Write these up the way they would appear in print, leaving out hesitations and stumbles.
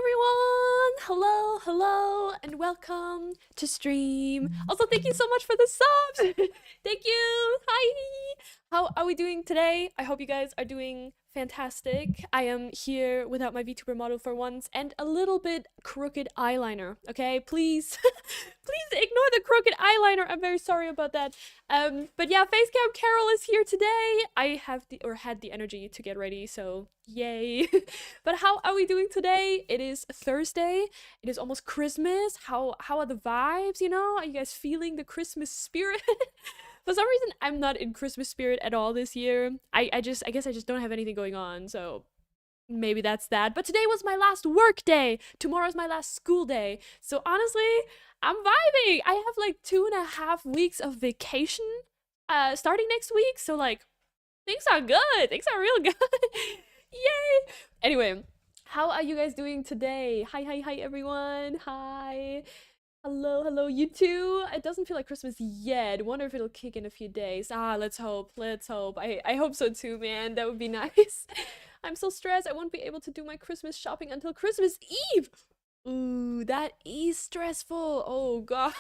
everyone! Hello, and welcome to stream. Also, thank you so much for the subs! Thank you! Hi! How are we doing today? I hope you guys are doing fantastic. I am here without my VTuber model for once and a little bit crooked eyeliner, okay? Please, please ignore the crooked eyeliner. I'm very sorry about that. But yeah, Facecam Carol is here today. I have had the energy to get ready, so yay. But how are we doing today? It is Thursday. It is almost Christmas. How are the vibes, you know? Are you guys feeling the Christmas spirit? For some reason, I'm not in Christmas spirit at all this year. I guess I just don't have anything going on, so maybe that's that. But today was my last work day. Tomorrow's my last school day. So honestly, I'm vibing. I have like 2.5 weeks of vacation starting next week. So like things are good. Things are real good. Yay. Anyway, how are you guys doing today? Hi everyone. Hi. Hello, you too. It doesn't feel like Christmas yet. Wonder if it'll kick in a few days. Let's hope. I hope so too, man. That would be nice. I'm so stressed. I won't be able to do my Christmas shopping until Christmas Eve. Ooh, that is stressful. Oh god.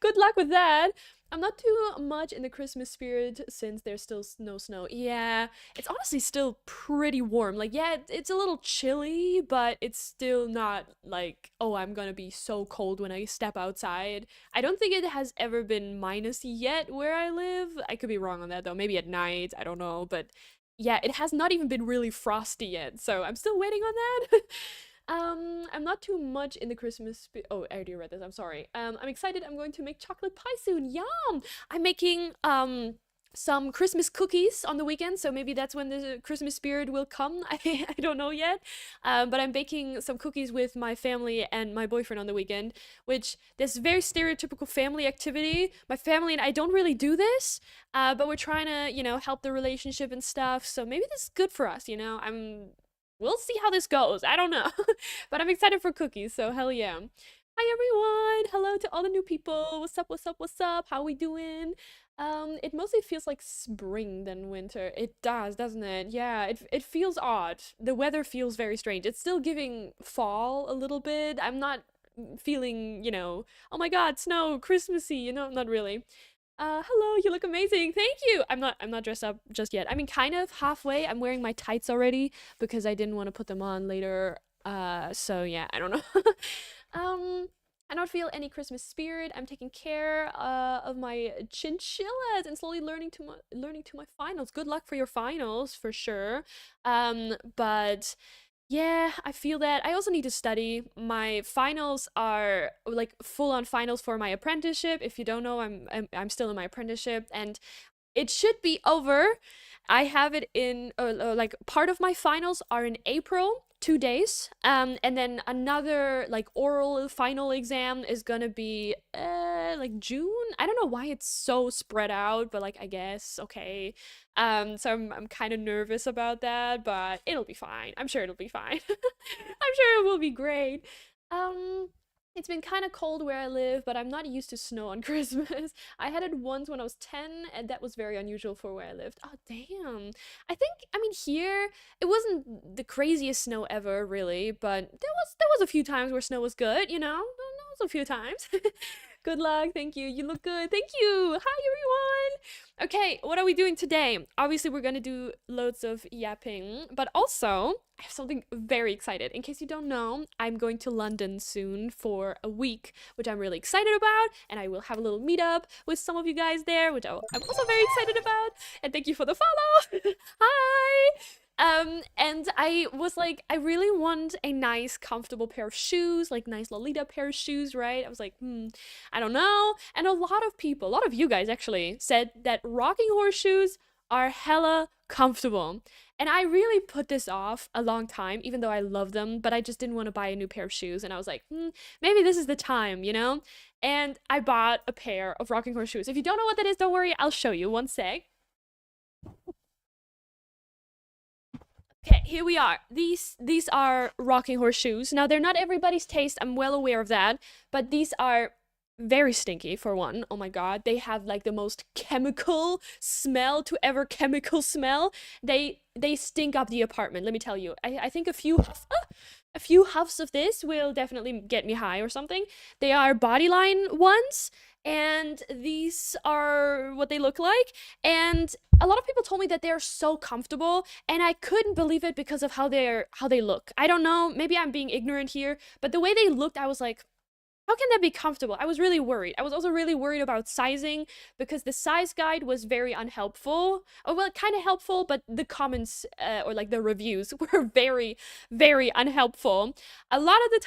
Good luck with that. I'm not too much in the Christmas spirit since there's still no snow. Yeah, it's honestly still pretty warm. Like, yeah, it's a little chilly, but it's still not like, oh, I'm gonna be so cold when I step outside. I don't think it has ever been minus yet where I live. I could be wrong on that though. Maybe at night, I don't know. But yeah, it has not even been really frosty yet, so I'm still waiting on that. I'm not too much in the oh, I already read this, I'm sorry. I'm excited, I'm going to make chocolate pie soon, yum! I'm making, some Christmas cookies on the weekend, so maybe that's when the Christmas spirit will come. I don't know yet. But I'm baking some cookies with my family and my boyfriend on the weekend, which this very stereotypical family activity. My family and I don't really do this, but we're trying to, you know, help the relationship and stuff, so maybe this is good for us, you know? We'll see how this goes. I don't know. But I'm excited for cookies, so hell yeah. Hi everyone! Hello to all the new people. What's up? How we doing? It mostly feels like spring than winter. It does, doesn't it? Yeah, it feels odd. The weather feels very strange. It's still giving fall a little bit. I'm not feeling, you know, oh my god, snow, Christmassy, you know, not really. Hello, you look amazing. Thank you. I'm not dressed up just yet. I mean, kind of halfway. I'm wearing my tights already because I didn't want to put them on later. So yeah, I don't know. um, I don't feel any Christmas spirit. I'm taking care of my chinchillas and slowly learning to my finals. Good luck for your finals for sure. But yeah, I feel that. I also need to study. My finals are like full-on finals for my apprenticeship. If you don't know, I'm still in my apprenticeship and it should be over. I have it in like part of my finals are in April, 2 days. And then another like oral final exam is gonna be like June. I don't know why it's so spread out, but like I guess okay. So I'm kind of nervous about that, but it'll be fine. I'm sure it'll be fine. I'm sure it will be great. Um, it's been kind of cold where I live, but I'm not used to snow on Christmas. I had it once when I was 10, and that was very unusual for where I lived. Oh, damn. I mean, here, it wasn't the craziest snow ever, really, but there was a few times where snow was good, you know? There was a few times. Good luck. Thank you. You look good. Thank you. Hi, everyone. Okay, what are we doing today? Obviously, we're gonna do loads of yapping, but also, I have something very excited. In case you don't know, I'm going to London soon for a week, which I'm really excited about, and I will have a little meetup with some of you guys there, which I'm also very excited about. And thank you for the follow. Hi. And I was like, I really want a nice, comfortable pair of shoes, like nice Lolita pair of shoes, right? I was like, I don't know. And a lot of people, a lot of you guys actually said that rocking horse shoes are hella comfortable. And I really put this off a long time, even though I love them, but I just didn't want to buy a new pair of shoes. And I was like, maybe this is the time, you know? And I bought a pair of rocking horse shoes. If you don't know what that is, don't worry, I'll show you. One sec. Okay, here we are. These are rocking horse shoes. Now, they're not everybody's taste. I'm well aware of that, but these are very stinky for one. Oh my god, they have like the most chemical smell to ever chemical smell. They stink up the apartment, let me tell you. I think a few a few huffs of this will definitely get me high or something. They are Bodyline ones, and these are what they look like. And a lot of people told me that they're so comfortable, and I couldn't believe it because of how they look. I don't know, maybe I'm being ignorant here, but the way they looked, I was like, how can that be comfortable? I was really worried. I was also really worried about sizing because the size guide was very unhelpful. Oh, well, kind of helpful, but the comments or like the reviews were very, very unhelpful. A lot of the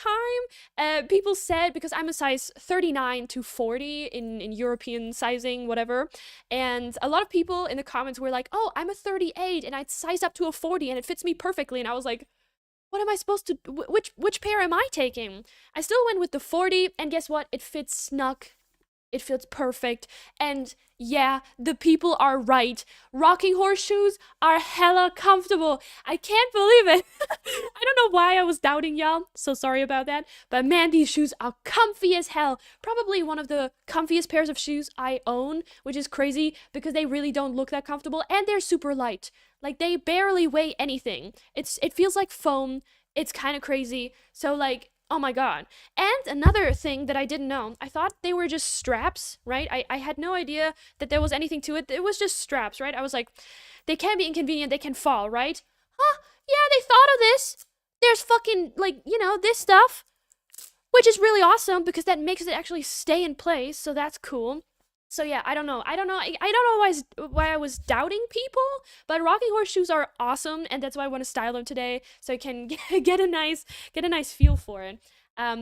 time, people said, because I'm a size 39 to 40 in European sizing, whatever, and a lot of people in the comments were like, oh, I'm a 38 and I'd size up to a 40 and it fits me perfectly. And I was like, what am I supposed to, which pair am I taking? I still went with the 40, and guess what? It fits snug. It feels perfect. And yeah, the people are right. Rocking horseshoes are hella comfortable. I can't believe it. I don't know why I was doubting y'all. So sorry about that. But man, these shoes are comfy as hell. Probably one of the comfiest pairs of shoes I own, which is crazy because they really don't look that comfortable, and they're super light. Like, they barely weigh anything. It feels like foam. It's kind of crazy. So like, oh my god. And another thing that I didn't know, I thought they were just straps, right? I had no idea that there was anything to it. It was just straps, right? I was like, they can be inconvenient, they can fall, right? Huh? Yeah, they thought of this. There's fucking, like, this stuff, which is really awesome because that makes it actually stay in place, so that's cool. So yeah, I don't know. I don't know why I was doubting people, but rocking horse shoes are awesome, and that's why I want to style them today, so I can get a nice feel for it.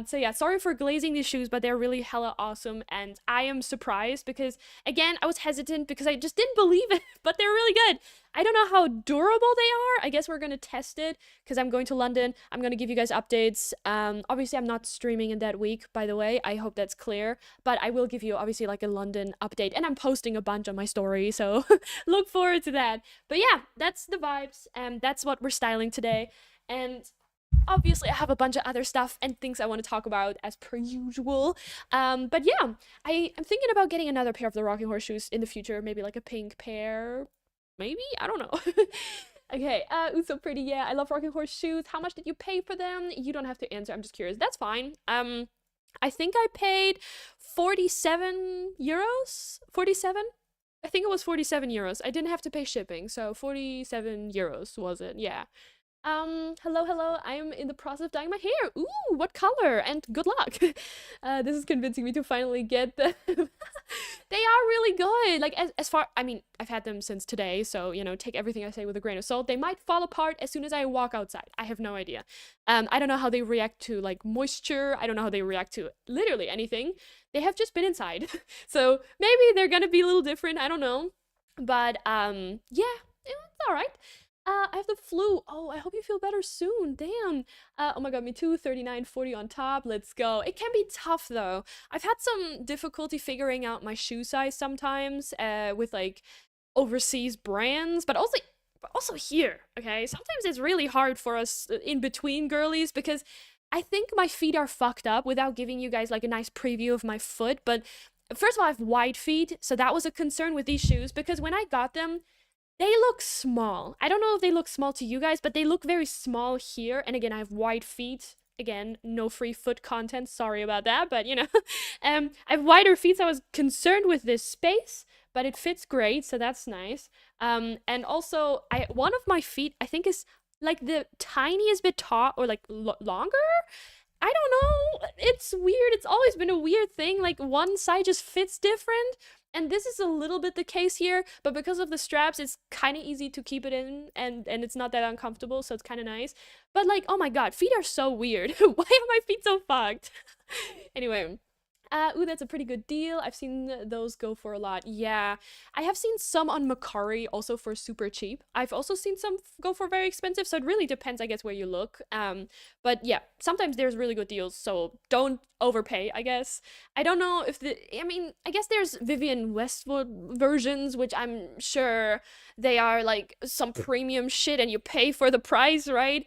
So yeah, sorry for glazing these shoes, but they're really hella awesome, and I am surprised because, again, I was hesitant because I just didn't believe it, but they're really good. I don't know how durable they are. I guess we're gonna test it because I'm going to London. I'm gonna give you guys updates. Obviously, I'm not streaming in that week, by the way. I hope that's clear, but I will give you obviously like a London update, and I'm posting a bunch on my story, so look forward to that. But yeah, that's the vibes, and that's what we're styling today. And obviously I have a bunch of other stuff and things I want to talk about as per usual. But yeah, I am thinking about getting another pair of the rocking horse shoes in the future, maybe like a pink pair. Maybe? I don't know. Okay, ooh, so pretty. Yeah, I love rocking horse shoes. How much did you pay for them? You don't have to answer. I'm just curious. That's fine. I think I paid 47 euros. 47? I think it was 47 euros. I didn't have to pay shipping, so 47 euros was it? Yeah. Hello. I am in the process of dyeing my hair. Ooh, what color? And good luck. This is convincing me to finally get them. They are really good. Like, as far, I mean, I've had them since today, so, take everything I say with a grain of salt. They might fall apart as soon as I walk outside. I have no idea. I don't know how they react to, like, moisture. I don't know how they react to literally anything. They have just been inside. So maybe they're gonna be a little different. I don't know. But, yeah, it's all right. I have the flu. Oh, I hope you feel better soon. Damn. Oh my god, me too. 39, 40 on top. Let's go. It can be tough though. I've had some difficulty figuring out my shoe size sometimes, with like overseas brands, but also here, okay? Sometimes it's really hard for us in between girlies because I think my feet are fucked up without giving you guys like a nice preview of my foot, but first of all, I have wide feet, so that was a concern with these shoes because when I got them, they look small. I don't know if they look small to you guys, but they look very small here. And again, I have wide feet. Again, no free foot content. Sorry about that, but I have wider feet, so I was concerned with this space, but it fits great, so that's nice. And also, one of my feet, I think, is like the tiniest bit tall or like longer. I don't know. It's weird. It's always been a weird thing. Like, one side just fits different. And this is a little bit the case here, but because of the straps, it's kind of easy to keep it in, and it's not that uncomfortable, so it's kind of nice. But like, oh my god, feet are so weird. Why are my feet so fucked? Anyway. Ooh, that's a pretty good deal. I've seen those go for a lot. Yeah, I have seen some on Macari also for super cheap. I've also seen some go for very expensive, so it really depends, I guess, where you look. But yeah, sometimes there's really good deals, so don't overpay, I guess. I don't know if I guess there's Vivian Westwood versions, which I'm sure they are like some premium shit and you pay for the price, right?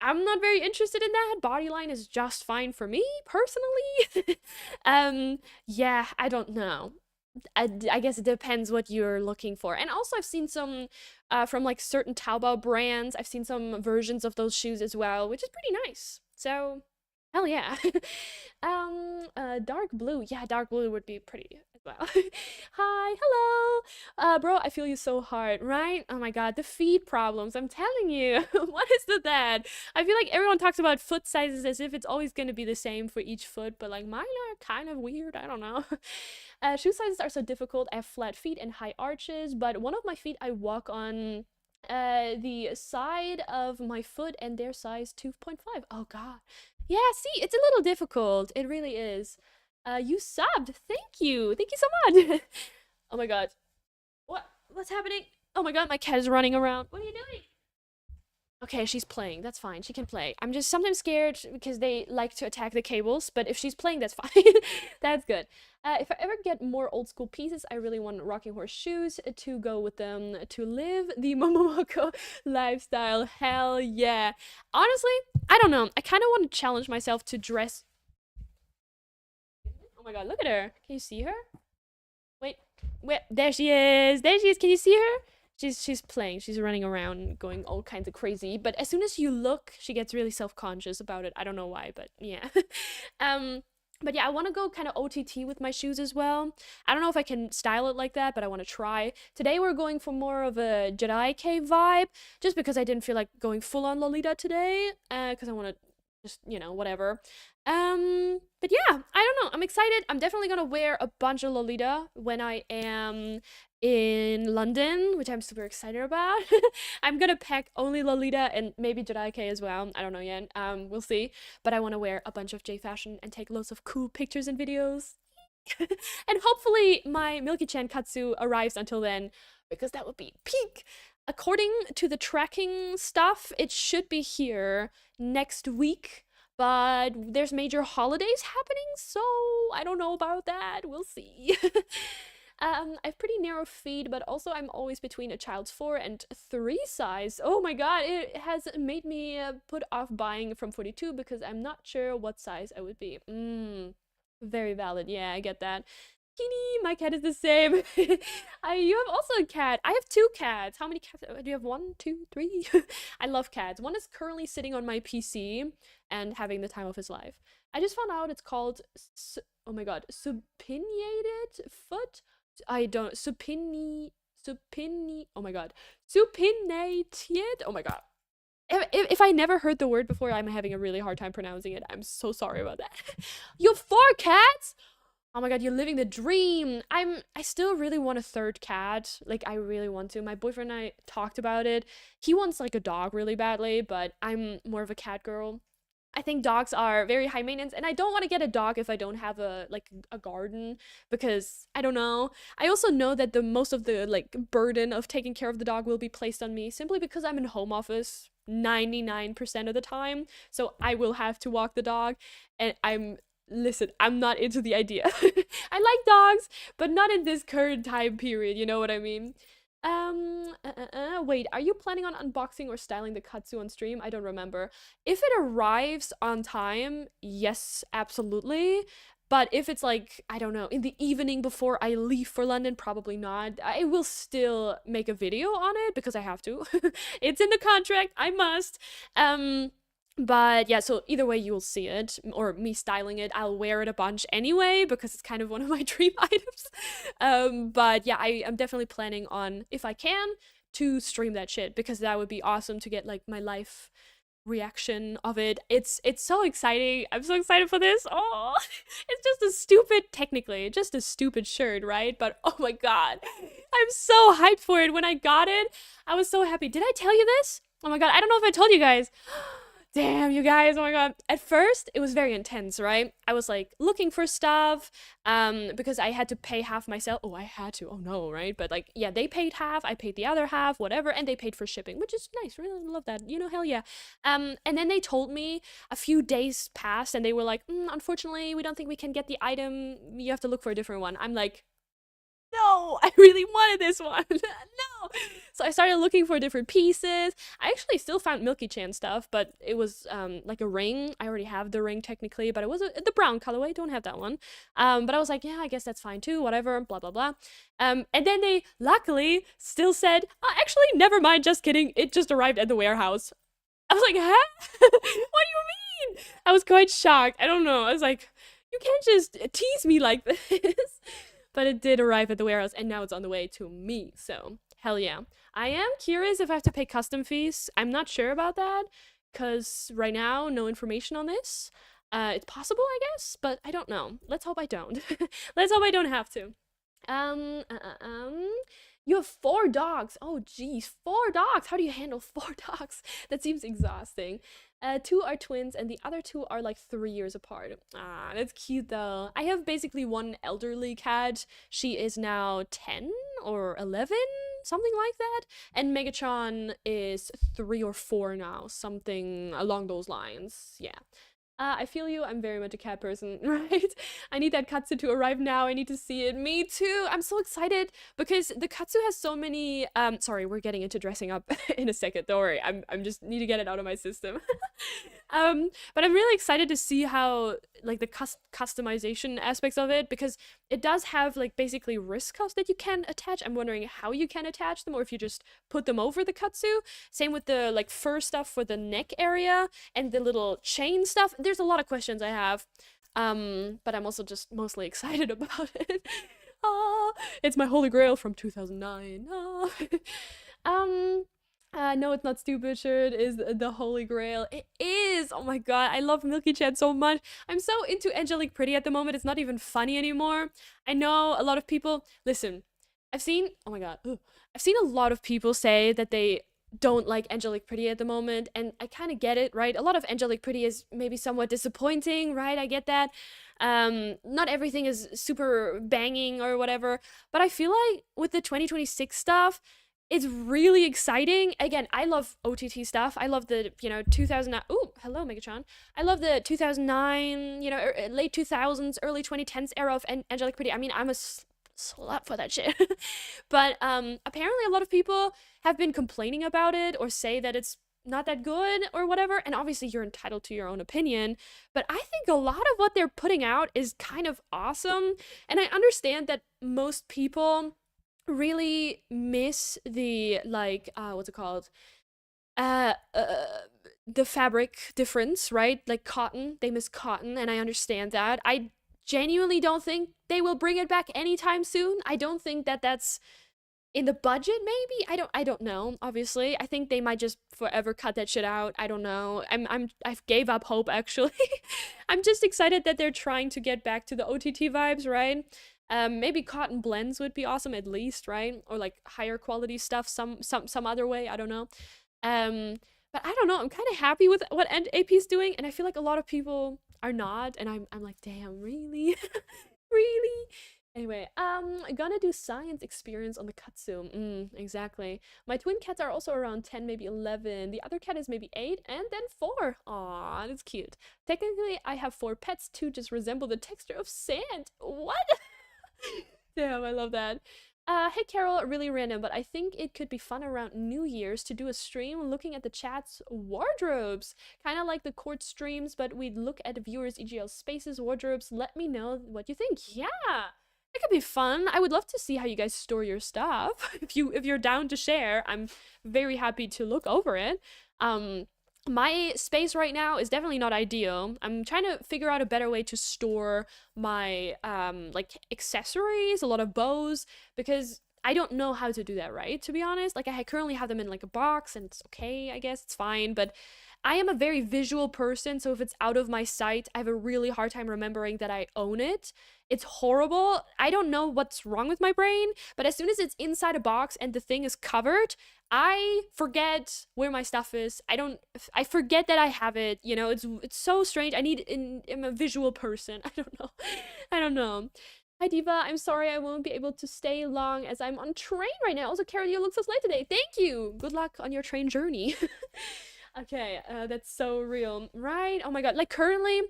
I'm not very interested in that. Bodyline is just fine for me, personally. Yeah, I don't know. I guess it depends what you're looking for. And also, I've seen some from like certain Taobao brands. I've seen some versions of those shoes as well, which is pretty nice. So, hell yeah. Dark blue. Yeah, dark blue would be pretty as well. Hi, hello. Bro, I feel you so hard, right? Oh my god, the feet problems. I'm telling you. What is with that? I feel like everyone talks about foot sizes as if it's always gonna be the same for each foot, but like mine are kind of weird. I don't know. Shoe sizes are so difficult. I have flat feet and high arches, but one of my feet I walk on the side of my foot and their size 2.5. Oh god. Yeah, see, it's a little difficult. It really is. You subbed. Thank you. Thank you so much. Oh my god. What's happening? Oh my god, my cat is running around. What are you doing? Okay, she's playing. That's fine. She can play. I'm just sometimes scared because they like to attack the cables, but if she's playing, that's fine. That's good. If I ever get more old school pieces, I really want rocking horse shoes to go with them to live the Momomoko lifestyle. Hell yeah. Honestly, I don't know. I kind of want to challenge myself to dress. Oh my god, look at her. Can you see her? Wait, wait, there she is. There she is. Can you see her? She's playing. She's running around, going all kinds of crazy. But as soon as you look, she gets really self-conscious about it. I don't know why, but yeah. um, but yeah, I want to go kind of OTT with my shoes as well. I don't know if I can style it like that, but I want to try. Today we're going for more of a Jedi cave vibe, just because I didn't feel like going full on Lolita today. Because I want to just, you know, whatever. But yeah, I don't know. I'm excited. I'm definitely gonna wear a bunch of Lolita when I am in London, which I'm super excited about. I'm gonna pack only Lolita and maybe Jedi K as well. I don't know yet. We'll see. But I want to wear a bunch of J fashion and take loads of cool pictures and videos. And hopefully my Milky-chan Katsu arrives until then, because that would be peak. According to the tracking stuff, it should be here next week, but there's major holidays happening, so I don't know about that. We'll see. I have pretty narrow feet, but also I'm always between a child's 4 and 3 size. Oh my god, it has made me put off buying from 42 because I'm not sure what size I would be. Very valid. Yeah, I get that. Kitty, my cat is the same. You have also a cat. I have 2 cats. How many cats? Do you have 1, 2, 3? I love cats. One is currently sitting on my PC and having the time of his life. I just found out it's called, oh my god, supinated foot? I don't, oh my god, supinated, oh my god. If I never heard the word before, I'm having a really hard time pronouncing it. I'm so sorry about that. You have 4 cats? Oh my god, you're living the dream. I still really want a 3rd cat. Like, I really want to. My boyfriend and I talked about it. He wants like a dog really badly, but I'm more of a cat girl. I think dogs are very high maintenance, and I don't want to get a dog if I don't have a garden, because I don't know. I also know that the most of the like burden of taking care of the dog will be placed on me simply because I'm in home office 99% of the time. So I will have to walk the dog, and listen, I'm not into the idea. I like dogs, but not in this current time period, you know what I mean? Wait, are you planning on unboxing or styling the Katsu on stream? I don't remember. If it arrives on time, yes, absolutely. But if it's like, I don't know, in the evening before I leave for London, probably not. I will still make a video on it because I have to. It's in the contract, I must. But yeah, so either way you'll see it, or me styling it. I'll wear it a bunch anyway because it's kind of one of my dream items. But yeah, I am definitely planning on, if I can, to stream that shit, because that would be awesome to get like my life reaction of it. It's so exciting. I'm so excited for this. Oh, it's just a stupid, technically just a stupid shirt, right? But oh my god, I'm so hyped for it. When I got it, I was so happy. Did I tell you this? Oh my god, I don't know if I told you guys. Damn, you guys, oh my god. At first, it was very intense, right? I was like looking for stuff, because I had to pay half myself. Oh, I had to. Oh no, right? But like, yeah, they paid half, I paid the other half, whatever, and they paid for shipping, which is nice. Really love that. You know, hell yeah. And then they told me a few days passed, and they were like, unfortunately, we don't think we can get the item. You have to look for a different one. I'm like, no, I really wanted this one. No. So I started looking for different pieces. I actually still found Milky-chan stuff, but it was like a ring. I already have the ring technically, but it was the brown colorway. Don't have that one. But I was like, yeah, I guess that's fine too. Whatever. Blah blah blah. And then they luckily still said, oh, actually, never mind. Just kidding. It just arrived at the warehouse. I was like, huh? What do you I was quite shocked. I don't know. I was like, you can't just tease me like this. But it did arrive at the warehouse and now it's on the way to me. So, hell yeah. I am curious if I have to pay custom fees. I'm not sure about that because right now, no information on this. It's possible, I guess, but I don't know. Let's hope I don't. Let's hope I don't have to. Um, uh, uh, um, you have four dogs. Oh, geez, four dogs. How do you handle four dogs? That seems exhausting. Two are twins, and the other two are like 3 years apart. Ah, that's cute though. I have basically one elderly cat. She is now 10 or 11, something like that. And Megatron is 3 or 4 now, something along those lines. Yeah. I feel you. I'm very much a cat person, right? I need that katsu to arrive now. I need to see it. Me too. I'm so excited because the katsu has so many. Sorry, we're getting into dressing up in a second. Don't worry. I'm just need to get it out of my system. But I'm really excited to see how like the customization aspects of it because it does have like basically wrist cuffs that you can attach. I'm wondering how you can attach them or if you just put them over the katsu. Same with the like fur stuff for the neck area and the little chain stuff. There's a lot of questions I have. But I'm also just mostly excited about it. Ah, it's my holy grail from 2009. Ah. um, no, it's not stupid. Sure, it is the holy grail. It is. Oh my god, I love Milky Chat so much. I'm so into Angelic Pretty at the moment. It's not even funny anymore. I know a lot of people. Listen, I've seen. Oh my god, ugh. I've seen a lot of people say that they don't like Angelic Pretty at the moment, and I kind of get it, right? A lot of Angelic Pretty is maybe somewhat disappointing, right? I get that. Not everything is super banging or whatever, but I feel like with the 2026 stuff, it's really exciting. Again, I love OTT stuff. I love the, 2009. Oh, hello, Megatron. I love the 2009, late 2000s, early 2010s era of Angelic Pretty. I mean, I'm a slut for that shit. But apparently a lot of people have been complaining about it or say that it's not that good or whatever. And obviously you're entitled to your own opinion. But I think a lot of what they're putting out is kind of awesome. And I understand that most people really miss the like what's it called uh, uh the fabric difference, right? Like cotton, they miss cotton, and I understand that. I genuinely don't think they will bring it back anytime soon. I don't think that that's in the budget. Maybe I don't know. Obviously I think they might just forever cut that shit out. I don't know. I've gave up hope actually. I'm just excited that they're trying to get back to the OTT vibes, right? Maybe cotton blends would be awesome at least, right? Or like higher quality stuff some other way. I don't know. Um, but I don't know. I'm kind of happy with what AP is doing, and I feel like a lot of people are not, and I'm like, damn, really, really. Anyway, I'm gonna do science experience on the katsu. Exactly. My twin cats are also around 10, maybe 11. The other cat is maybe 8, and then 4. Aw, that's cute. Technically, I have 4 pets. 2 just resemble the texture of sand. What? Damn, I love that. Hey Carol, really random, but I think it could be fun around New Year's to do a stream looking at the chat's wardrobes. Kind of like the court streams, but we'd look at the viewers' EGL spaces, wardrobes. Let me know what you think. Yeah, it could be fun. I would love to see how you guys store your stuff. If you're down to share, I'm very happy to look over it. My space right now is definitely not ideal. I'm trying to figure out a better way to store my like accessories, a lot of bows, because I don't know how to do that right, to be honest. Like I currently have them in like a box and it's okay, I guess it's fine, but I am a very visual person, so if it's out of my sight, I have a really hard time remembering that I own it. It's horrible. I don't know what's wrong with my brain, but as soon as it's inside a box and the thing is covered, I forget where my stuff is. I forget that I have it. It's so strange. I'm a visual person. I don't know. I don't know. Hi Diva, I'm sorry I won't be able to stay long as I'm on train right now. Also, Carol, you look so late today. Thank you. Good luck on your train journey. Okay, that's so real, right? Oh my god, like currently,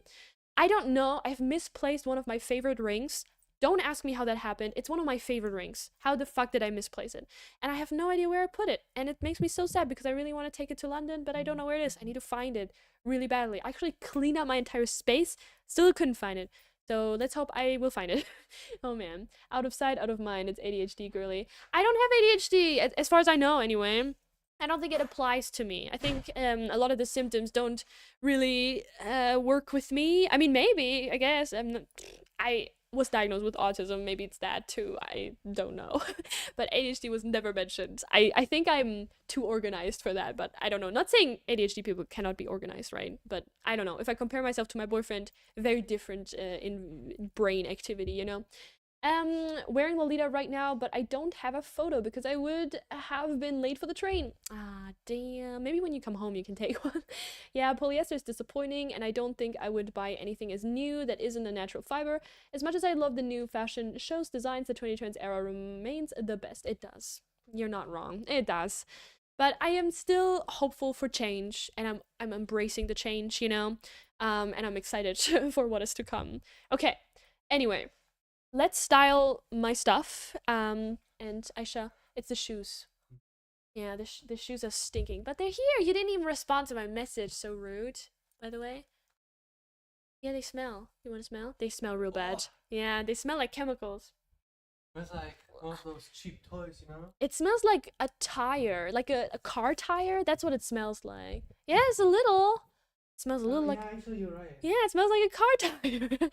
I don't know, I've misplaced one of my favorite rings. Don't ask me how that happened. It's one of my favorite rings. How the fuck did I misplace it? And I have no idea where I put it. And it makes me so sad because I really want to take it to London, but I don't know where it is. I need to find it really badly. I actually cleaned out my entire space, still couldn't find it. So let's hope I will find it. Oh man, out of sight, out of mind. It's ADHD, girly. I don't have ADHD, as far as I know anyway. I don't think it applies to me. I think a lot of the symptoms don't really work with me. I mean, maybe, I guess. I was diagnosed with autism. Maybe it's that too. I don't know. But ADHD was never mentioned. I think I'm too organized for that, but I don't know. Not saying ADHD people cannot be organized, right? But I don't know. If I compare myself to my boyfriend, very different in brain activity, you know? Wearing Lolita right now, but I don't have a photo because I would have been late for the train. Ah, damn. Maybe when you come home you can take one. Yeah, polyester is disappointing, and I don't think I would buy anything as new that isn't a natural fiber. As much as I love the new fashion shows designs, the 2010s era remains the best. It does. You're not wrong. It does. But I am still hopeful for change, and I'm embracing the change, you know? And I'm excited for what is to come. Okay. Anyway, let's style my stuff. And Aisha, it's the shoes. Yeah, the shoes are stinking, but they're here. You didn't even respond to my message. So rude, by the way. Yeah, they smell. You want to smell? They smell real bad. Yeah, they smell like chemicals. It's like one of those cheap toys, you know? It smells like a tire, like a car tire. That's what it smells like. Yeah, it's a little. It smells a little like. Yeah, actually, you're right. Yeah, it smells like a car tire.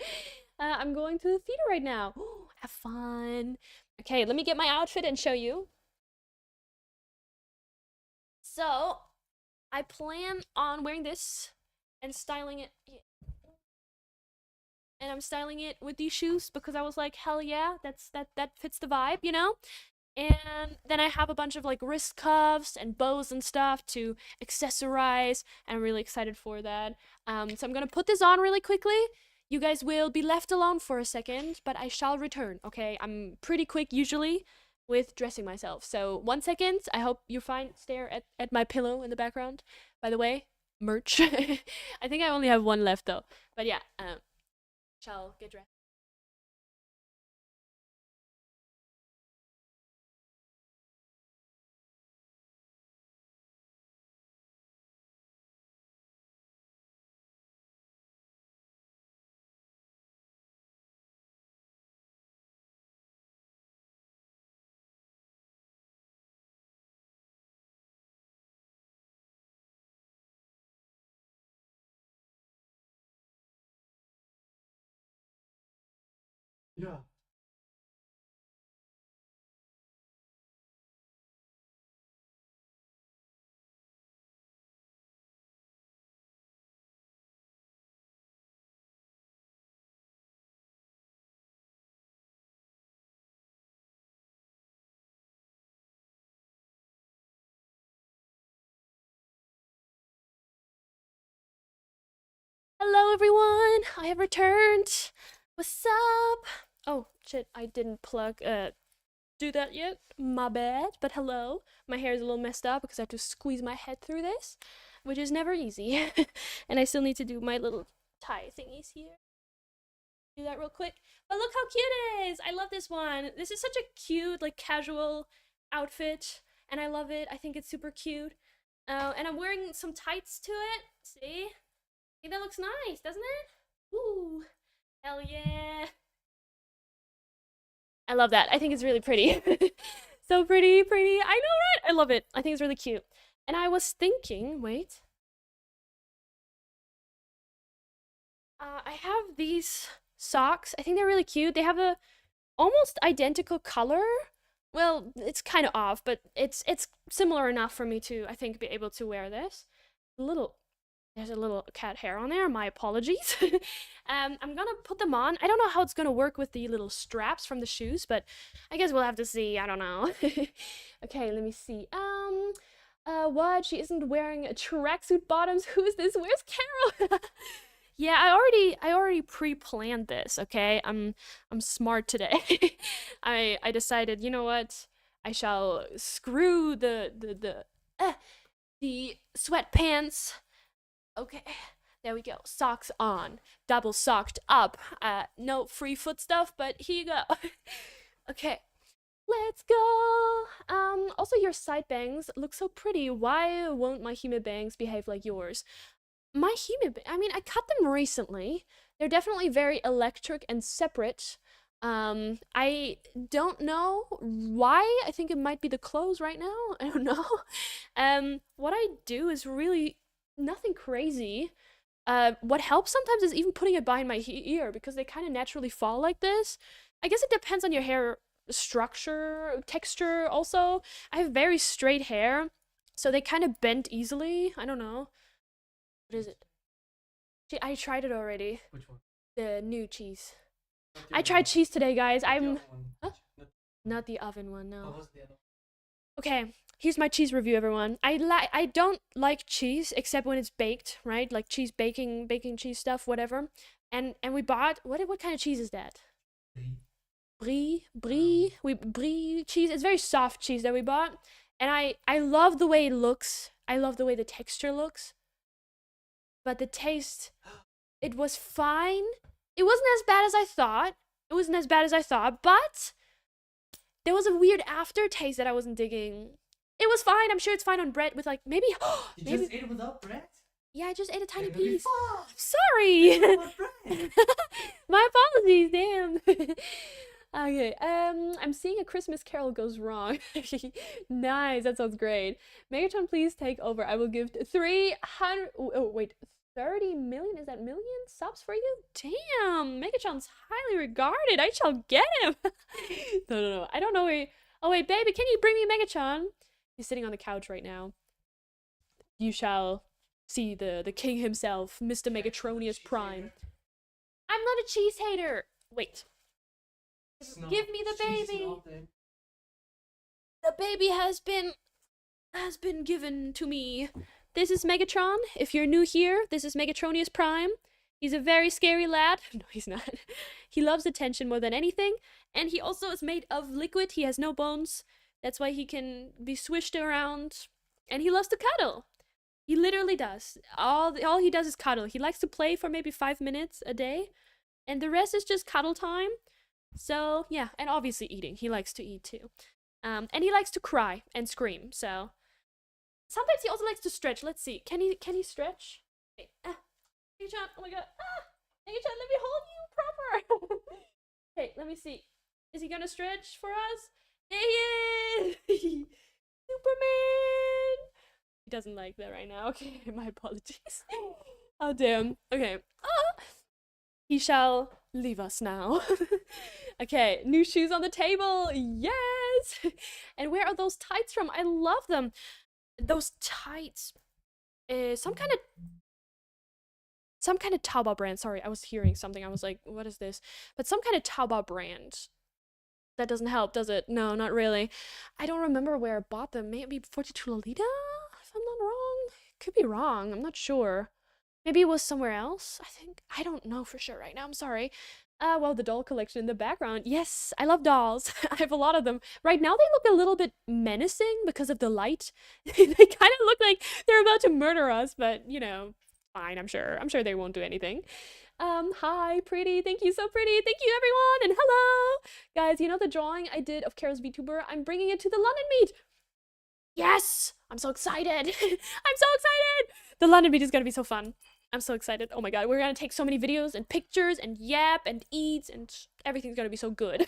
I'm going to the theater right now. Have fun. Okay, let me get my outfit and show you. So, I plan on wearing this and styling it. And I'm styling it with these shoes because I was like, hell yeah, that fits the vibe, you know? And then I have a bunch of like wrist cuffs and bows and stuff to accessorize, and I'm really excited for that. So I'm gonna put this on really quickly. You guys will be left alone for a second, but I shall return, okay? I'm pretty quick usually with dressing myself. So 1 second, I hope you're fine. Stare at my pillow in the background. By the way, merch. I think I only have one left though. But yeah, shall get dressed. Yeah. Hello everyone, I have returned. What's up? Oh shit, I didn't do that yet. My bad, but hello. My hair is a little messed up because I have to squeeze my head through this, which is never easy. And I still need to do my little tie thingies here. Do that real quick. But look how cute it is! I love this one. This is such a cute, like, casual outfit, and I love it. I think it's super cute. And I'm wearing some tights to it. See? I think that looks nice, doesn't it? Ooh, hell yeah. I love that. I think it's really pretty. So pretty, pretty. I know, right? I love it. I think it's really cute. And I was thinking, wait. I have these socks. I think they're really cute. They have a almost identical color. Well, it's kind of off, but it's similar enough for me to, I think, be able to wear this. There's a little cat hair on there. My apologies. I'm gonna put them on. I don't know how it's gonna work with the little straps from the shoes, but I guess we'll have to see. I don't know. Okay, let me see. What? She isn't wearing a tracksuit bottoms. Who's this? Where's Carol? Yeah, I already pre-planned this, okay? I'm smart today. I decided, you know what? I shall screw the sweatpants. Okay. There we go. Socks on. Double socked up. No free foot stuff, but here you go. Okay. Let's go. Also your side bangs look so pretty. Why won't my Hime bangs behave like yours? My I mean, I cut them recently. They're definitely very electric and separate. I don't know why. I think it might be the clothes right now. I don't know. What I do is really nothing crazy. What helps sometimes is even putting it behind my ear because they kind of naturally fall like this. I guess it depends on your hair structure, texture also. I have very straight hair, so they kind of bend easily. I don't know. What is it? I tried it already. Which one? The new cheese. Not the I other tried one. cheese today, guys. Not the I'm other one. Huh? Not- Not the oven one, What no. was the other Okay, here's my cheese review, everyone. I don't like cheese except when it's baked, right? Like cheese baking cheese stuff, whatever. And we bought what kind of cheese is that? one? Brie cheese. It's very soft cheese that we bought, and I love the way it looks. I love the way the texture looks, but the taste, it was fine. It wasn't as bad as I thought. It wasn't as bad as I thought, but there was a weird aftertaste that I wasn't digging. It was fine. I'm sure it's fine on bread with like maybe You maybe just ate it without bread? yeah, I just ate a tiny It'll be piece. fine. Sorry. Without bread. My apologies, damn. Okay, I'm seeing a Christmas Carol goes wrong. Nice, that sounds great. Megatron, please take over. I will give 300. Oh, wait, 30 million? Is that million subs for you? Damn, Megatron's highly regarded. I shall get him. No. I don't know where. Oh, wait, baby, can you bring me Megatron? He's sitting on the couch right now. You shall see the king himself, Mr. Megatronius Cheese Prime. hater. I'm not a cheese hater. Wait. Snob. Give me the Cheese baby. snob then. The baby has been given to me. This is Megatron. If you're new here, this is Megatronius Prime. He's a very scary lad. No, he's not. He loves attention more than anything, and he also is made of liquid. He has no bones. That's why he can be swished around, and he loves to cuddle. He literally does. All he does is cuddle. He likes to play for maybe 5 minutes a day, and the rest is just cuddle time. So yeah, and obviously eating. He likes to eat too. And he likes to cry and scream. So sometimes he also likes to stretch. Let's see. Can he stretch? Wait. Megatron, oh my god. Megatron, let me hold you proper. Okay, let me see. Is he gonna stretch for us? There he is! Superman! He doesn't like that right now. Okay, my apologies. Oh damn. Okay. He shall leave us now. Okay, new shoes on the table. Yes. And where are those tights from? I love them. Those tights. Some kind of Taobao brand. Sorry, I was hearing something. I was like, what is this? But some kind of Taobao brand. That doesn't help, does it? No, not really. I don't remember where I bought them. Maybe 42 Lolita, if I'm not wrong. Could be wrong. I'm not sure. Maybe it was somewhere else, I think. I don't know for sure right now. I'm sorry. Well, the doll collection in the background. Yes, I love dolls. I have a lot of them. Right now, they look a little bit menacing because of the light. They kind of look like they're about to murder us, but, you know, fine, I'm sure. I'm sure they won't do anything. Hi, pretty. Thank you, so pretty. Thank you, everyone, and hello. Guys, you know the drawing I did of Carol's VTuber? I'm bringing it to the London meet. Yes! I'm so excited. I'm so excited. The London meet is gonna be so fun. I'm so excited. Oh my god, we're gonna take so many videos and pictures and yap and eats and everything's gonna be so good.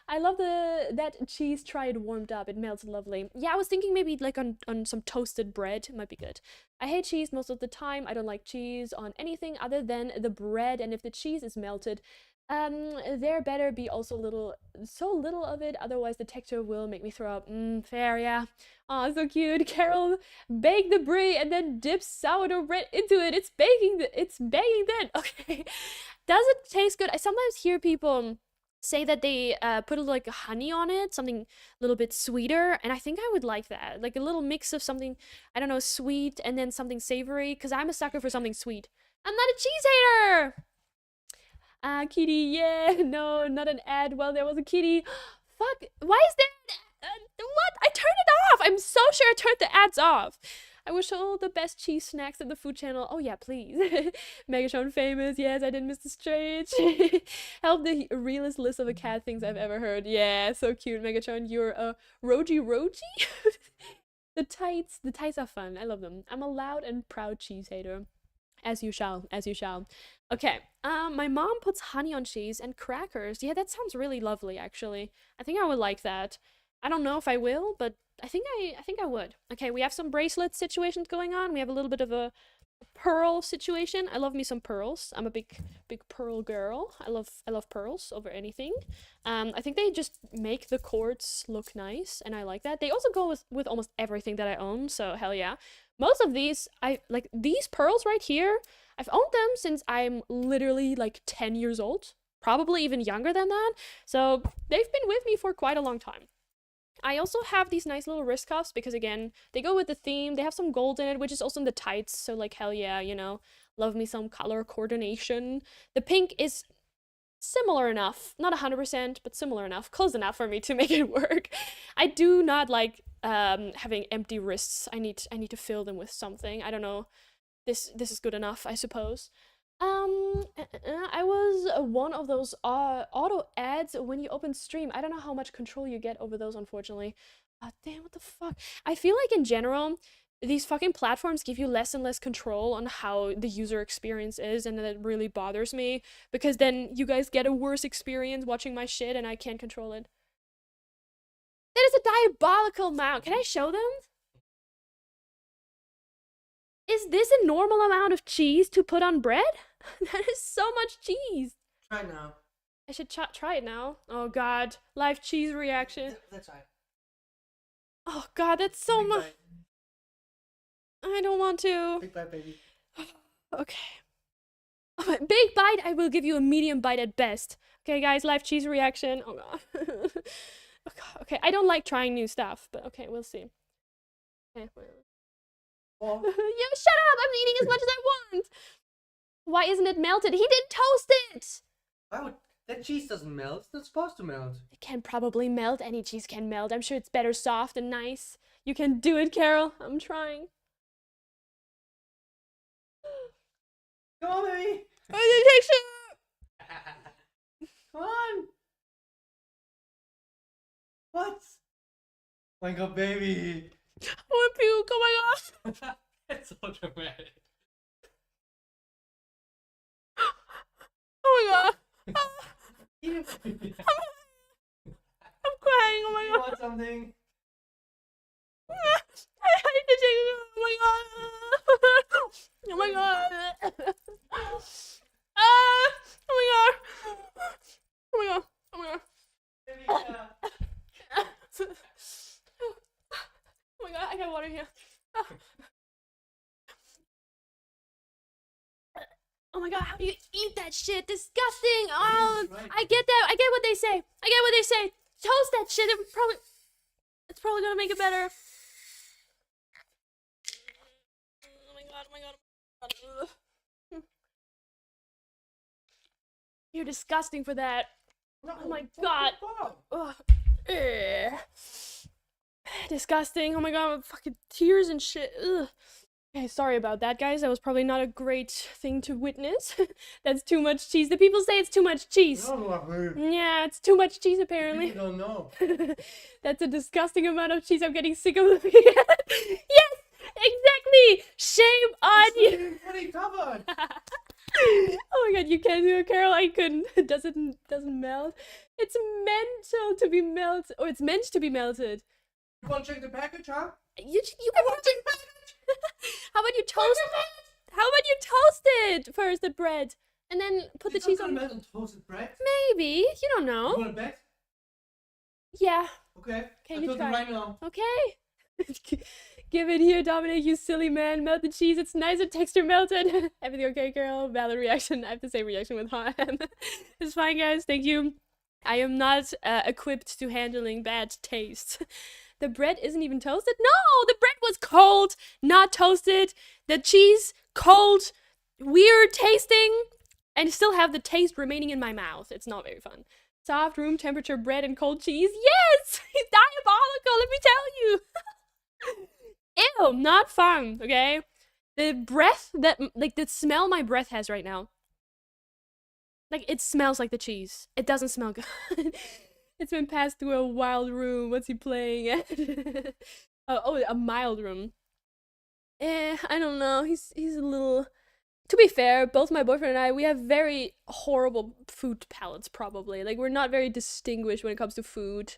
I love that cheese. Try it warmed up. It melts lovely. Yeah, I was thinking maybe like on some toasted bread. It might be good. I hate cheese most of the time. I don't like cheese on anything other than the bread. And if the cheese is melted, there better be also so little of it. Otherwise, the texture will make me throw up. Fair, yeah. Aw, so cute. Carol baked the brie and then dips sourdough bread into it. It's baking then. Okay. Does it taste good? I sometimes hear people say that they put a little like honey on it, something a little bit sweeter, and I think I would like that. Like a little mix of something, I don't know, sweet and then something savory, because I'm a sucker for something sweet. I'm not a cheese hater! Kitty, yeah, no, not an ad. Well, there was a kitty. Fuck, why is there what? I turned it off! I'm so sure I turned the ads off. I wish all the best cheese snacks at the food channel. Oh yeah, please. Megatron famous. Yes, I didn't miss the stretch. Help the realest list of a cat things I've ever heard. Yeah, so cute, Megatron. You're a Roji. The tights are fun. I love them. I'm a loud and proud cheese hater. As you shall, as you shall. Okay. My mom puts honey on cheese and crackers. Yeah, that sounds really lovely, actually. I think I would like that. I don't know if I will, but I think I would. Okay, we have some bracelet situations going on. We have a little bit of a pearl situation. I love me some pearls. I'm a big pearl girl. I love pearls over anything. I think they just make the cords look nice, and I like that. They also go with almost everything that I own, so hell yeah. Most of these, I like these pearls right here. I've owned them since I'm literally like 10 years old, probably even younger than that. So they've been with me for quite a long time. I also have these nice little wrist cuffs because again, they go with the theme. They have some gold in it, which is also in the tights. So like hell yeah, love me some color coordination. The pink is similar enough, not 100%, but similar enough, close enough for me to make it work. I do not like having empty wrists. I need to fill them with something. I don't know. This is good enough, I suppose. I was one of those auto ads when you open stream. I don't know how much control you get over those, unfortunately. Damn, what the fuck? I feel like in general, these fucking platforms give you less and less control on how the user experience is, and that really bothers me because then you guys get a worse experience watching my shit and I can't control it. That is a diabolical amount. Can I show them? Is this a normal amount of cheese to put on bread? That is so much cheese. Try now. I should try it now. Oh god, live cheese reaction. That's right. Oh god, that's so Big much. bite. I don't want to. Big bite, baby. Okay. Big bite, I will give you a medium bite at best. Okay, guys, live cheese reaction. Oh god. Oh god. Okay, I don't like trying new stuff, but okay, we'll see. Okay. Oh. Yo, shut up! I'm eating as much as I want! Why isn't it melted? He didn't toast it! Why would that cheese doesn't melt? It's not supposed to melt. It can probably melt. Any cheese can melt. I'm sure it's better soft and nice. You can do it, Carol. I'm trying. Come on, baby. Come on. What? Oh my god, baby. I want to puke. Oh my god. That's so dramatic. Oh my god. You I'm crying. Oh my god. want something? I hate the chicken. Oh my god. Oh my god. Oh my god. Oh my god. Oh my god. Baby, Oh my god, I got water here. Oh my god, how do you eat that shit? Disgusting! Oh, I get that. I get what they say. I get what they say. Toast that shit. It's probably gonna make it better. Oh my god, oh my god. Oh my god. You're disgusting for that. Oh my god. Ugh. Ugh. Disgusting. Oh my god, fucking tears and shit. Ugh. Okay, sorry about that, guys. That was probably not a great thing to witness. That's too much cheese. The people say it's too much cheese. Yeah, it's too much cheese, apparently. You don't know. That's a disgusting amount of cheese. I'm getting sick of looking at it. Yes! Exactly! Shame on you! Fully covered. Oh my god, you can't do it, Carol. I couldn't. It doesn't melt. It's meant to be melted. Or it's meant to be melted. You want to check the package, huh? You can probably... How about you toast it? How about you toast it first, the bread, and then put the cheese on? Melt on toasted bread. Maybe, you don't You know. want to bet? Yeah. Okay. Okay, I'll you do it try. right now. Okay. Give it here, Dominic, you silly man. Melt the cheese. It's nicer texture melted. Everything okay, girl? Valid reaction. I have to say reaction with ham. It's fine, guys. Thank you. I am not equipped to handling bad taste. The bread isn't even toasted? No! The bread was cold, not toasted. The cheese, cold, weird tasting, and still have the taste remaining in my mouth. It's not very fun. Soft, room temperature bread and cold cheese. Yes! It's diabolical, let me tell you. Ew, not fun, okay? The breath that, like, the smell my breath has right now. Like, it smells like the cheese. It doesn't smell good. It's been passed through a wild room. What's he playing at? Oh, a mild room. I don't know. He's a little to be fair, both my boyfriend and I, we have very horrible food palates, probably. Like, we're not very distinguished when it comes to food.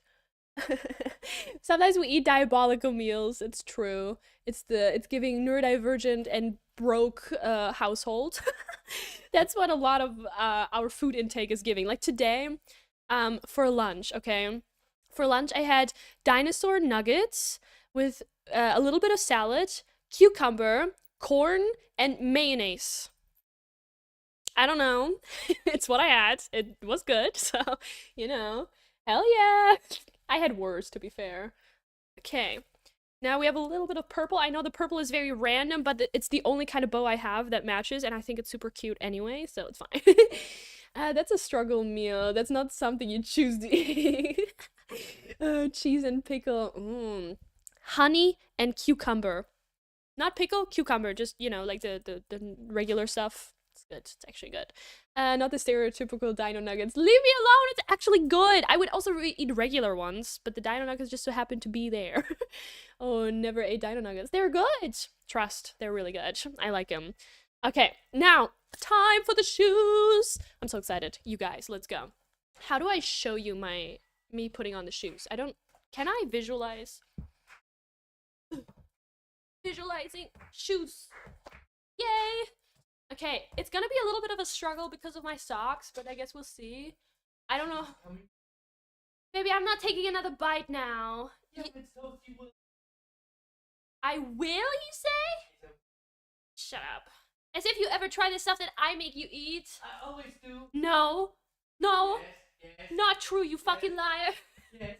Sometimes we eat diabolical meals, it's true. It's giving neurodivergent and broke household. That's what a lot of our food intake is giving. Like today, for lunch, okay? For lunch I had dinosaur nuggets with a little bit of salad, cucumber, corn, and mayonnaise. I don't know. It's what I had. It was good, so, you know. Hell yeah. I had worse, to be fair. Okay. Now we have a little bit of purple. I know the purple is very random, but it's the only kind of bow I have that matches, and I think it's super cute anyway, so it's fine. That's a struggle meal. That's not something you choose to eat. Cheese and pickle. Honey and cucumber. Not pickle, cucumber. Just, you know, like the regular stuff. It's good. It's actually good. Not the stereotypical dino nuggets. Leave me alone. It's actually good. I would also eat regular ones, but the dino nuggets just so happen to be there. Oh, never ate dino nuggets. They're good. Trust. They're really good. I like them. Okay, now time for the shoes. I'm so excited. You guys, let's go. How do I show you me putting on the shoes? Can I visualize? Visualizing shoes. Yay! Okay, it's gonna be a little bit of a struggle because of my socks, but I guess we'll see. I don't know. Baby, I'm not taking another bite now. Yeah, but so if you will. I will, you say? Shut up. As if you ever try the stuff that I make you eat. I always do. No. No. Yes, yes. Not true, you fucking liar. Yes.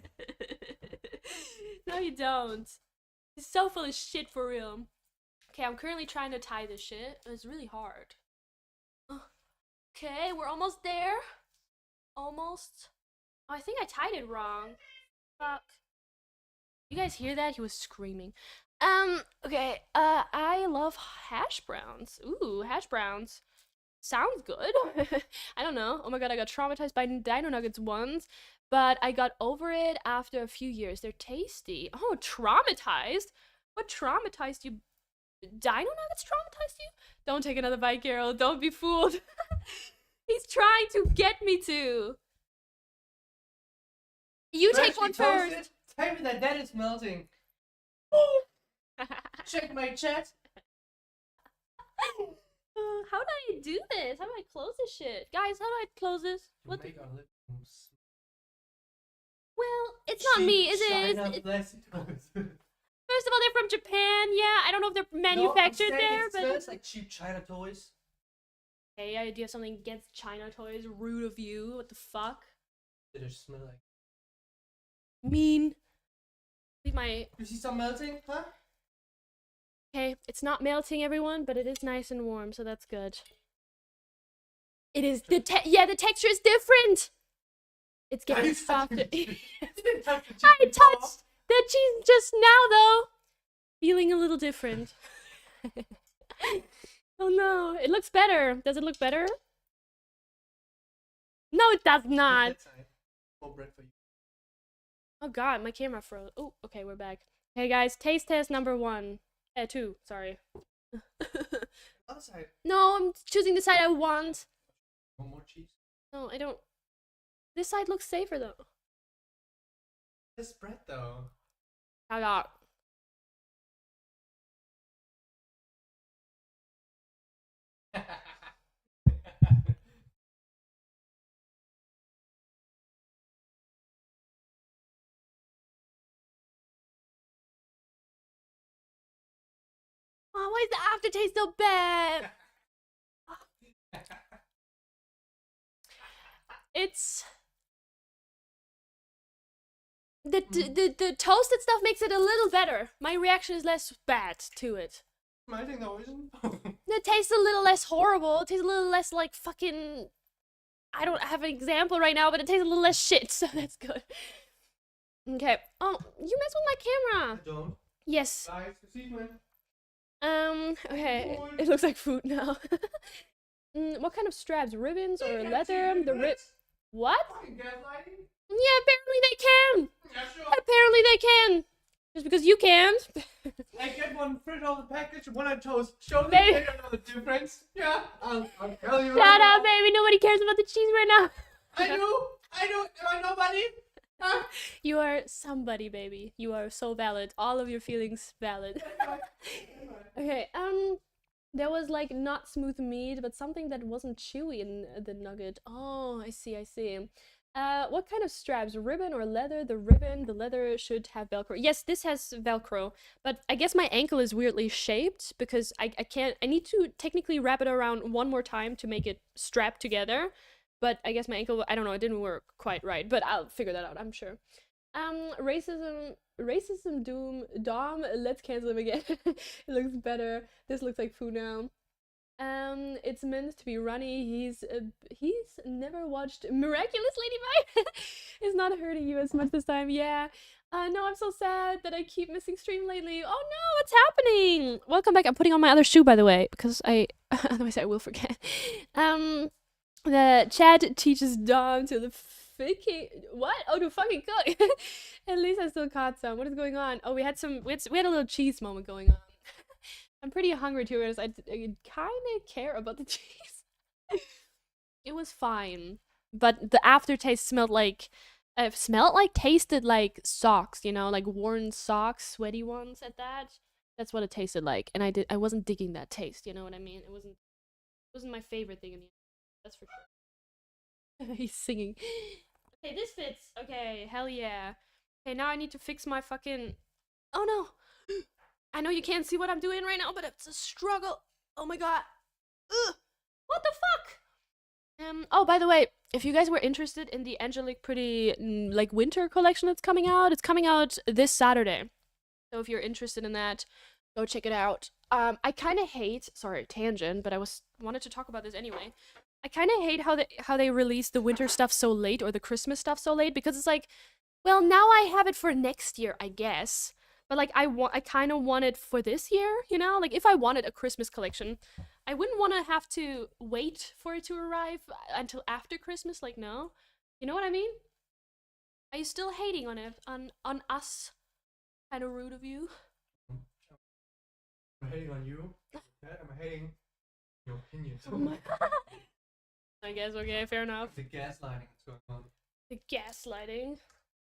No, you don't. He's so full of shit for real. Okay, I'm currently trying to tie this shit. It's really hard. Okay, we're almost there. Almost. Oh, I think I tied it wrong. Fuck. You guys hear that? He was screaming. Okay, I love hash browns. Ooh, hash browns. Sounds good. I don't know. Oh my god, I got traumatized by dino nuggets once, but I got over it after a few years. They're tasty. Oh, traumatized? What traumatized you? Dino nuggets traumatized you? Don't take another bite, Carol. Don't be fooled. He's trying to get me to. You take one first. Tell me that is melting. Check my chat. How do I do this? How do I close this shit? Guys, how do I close this? What? Well, it's not me, is it? First of all, they're from Japan. Yeah, I don't know if they're manufactured there, but smells like cheap China toys. Hey, I do have something against China toys. Rude of you. What the fuck? They just smell like. Mean. Leave my. You see some melting, huh? Okay, it's not melting, everyone, but it is nice and warm, so that's good. It is the texture is different. It's getting softer. I touched the cheese just now, though. Feeling a little different. Oh no, it looks better. Does it look better? No, it does not. Oh god, my camera froze. Oh, okay, we're back. Hey guys, taste test number 1. 2, sorry. Other side. No, I'm choosing the side I want. One more cheese. No, I don't. This side looks safer though. This bread though. I got. Oh, why is the aftertaste so bad? It's the toasted stuff makes it a little better. My reaction is less bad to it. Smiling though, isn't? It tastes a little less horrible. It tastes a little less like fucking. I don't have an example right now, but it tastes a little less shit, so that's good. Okay. Oh, you messed with my camera. I don't. Yes. Guys, see when. Okay. It looks like food now. What kind of straps? Ribbons or leather? The rib. What? Yeah, apparently they can. Yeah, sure. Apparently they can. Just because you can't. I get one fruit on the package, one on toast. Show them Baby. they don't know the difference. Yeah, I'll tell you Shut right up, now. baby. Nobody cares about the cheese right now. I do. Am I nobody? Huh? You are somebody, baby. You are so valid. All of your feelings valid. Okay, there was like not smooth meat, but something that wasn't chewy in the nugget. Oh, I see, I see. What kind of straps? Ribbon or leather? The leather should have Velcro. Yes, this has Velcro, but I guess my ankle is weirdly shaped because I can't, I need to technically wrap it around one more time to make it strap together. But I guess my ankle, I don't know, it didn't work quite right, but I'll figure that out, I'm sure. Racism, Dom, let's cancel him again. It looks better. This looks like food now. It's meant to be runny. He's never watched Miraculous Ladybug. It's not hurting you as much this time. Yeah. No, I'm so sad that I keep missing stream lately. Oh no, what's happening? Welcome back. I'm putting on my other shoe, by the way, because otherwise I will forget. The chat teaches Dom to the what? Oh, to fucking cook. At least I still caught some. What is going on? Oh, we had a little cheese moment going on. I'm pretty hungry too, because I kind of care about the cheese. It was fine, but the aftertaste tasted like socks, you know, like worn socks, sweaty ones at that. That's what it tasted like, and I wasn't digging that taste, you know what I mean? It wasn't my favorite thing in the end. That's for sure. He's singing. Okay, this fits. Okay, hell yeah. Okay, now I need to fix my fucking... Oh no! I know you can't see what I'm doing right now, but it's a struggle. Oh my god. Ugh. What the fuck? Oh, by the way, if you guys were interested in the Angelic Pretty, like, winter collection that's coming out, it's coming out this Saturday. So if you're interested in that, go check it out. I kind of hate... Sorry, tangent, but I wanted to talk about this anyway. I kind of hate how they release the winter stuff so late, or the Christmas stuff so late, because it's like, well, now I have it for next year, I guess. But like I kind of want it for this year, you know? Like if I wanted a Christmas collection, I wouldn't want to have to wait for it to arrive until after Christmas, like no. You know what I mean? Are you still hating on it on us? Kind of rude of you. I'm hating on you. I'm hating your opinion. Oh my god. I guess, okay, fair enough. The gaslighting is going on. The gaslighting?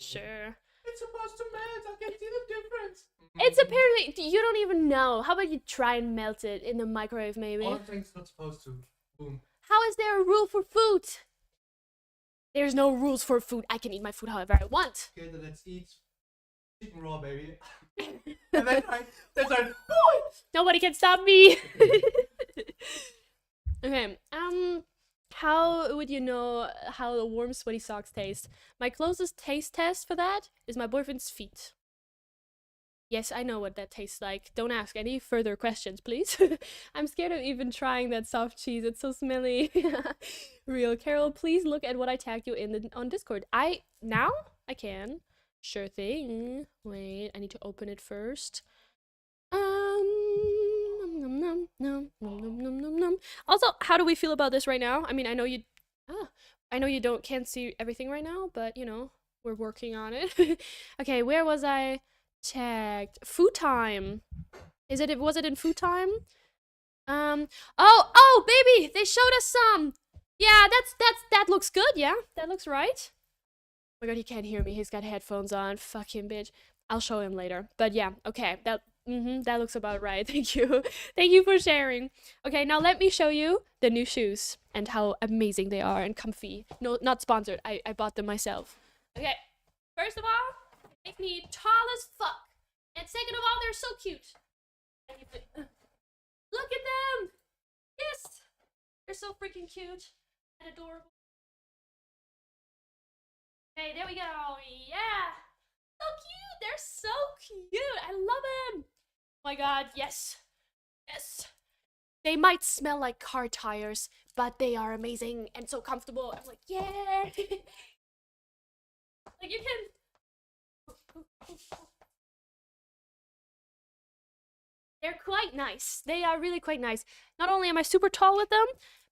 Sure. It's supposed to melt. I can see the difference. It's apparently, you don't even know. How about you try and melt it in the microwave, maybe? All things not supposed to. Boom. How is there a rule for food? There's no rules for food. I can eat my food however I want. Okay, then let's eat chicken raw, baby. And then that's right. Nobody can stop me. Okay, how would you know how the warm, sweaty socks taste? My closest taste test for that is my boyfriend's feet. Yes, I know what that tastes like. Don't ask any further questions, please. I'm scared of even trying that soft cheese. It's so smelly. Real Carol, please look at what I tagged you in on Discord. Now? I can. Sure thing. Wait, I need to open it first. Nom, nom, nom, nom, nom, nom, nom. Also, how do we feel about this right now? I mean, I know you can't see everything right now, but you know, we're working on it. Okay, where was I tagged? Food time. Was it in food time? Oh, baby, they showed us some. Yeah, that looks good. Yeah, that looks right. Oh my god, he can't hear me. He's got headphones on. Fuck him, bitch. I'll show him later. But yeah, okay, that looks about right. Thank you. Thank you for sharing. Okay, now let me show you the new shoes and how amazing they are and comfy. No, not sponsored. I bought them myself. Okay, first of all, they make me tall as fuck. And second of all, they're so cute. Look at them. Yes, they're so freaking cute and adorable. Okay, there we go. Yeah. So cute. They're so cute. I love them. Oh my god, yes. Yes. They might smell like car tires, but they are amazing and so comfortable. I'm like, yeah. Like you can... They're quite nice. They are really quite nice. Not only am I super tall with them,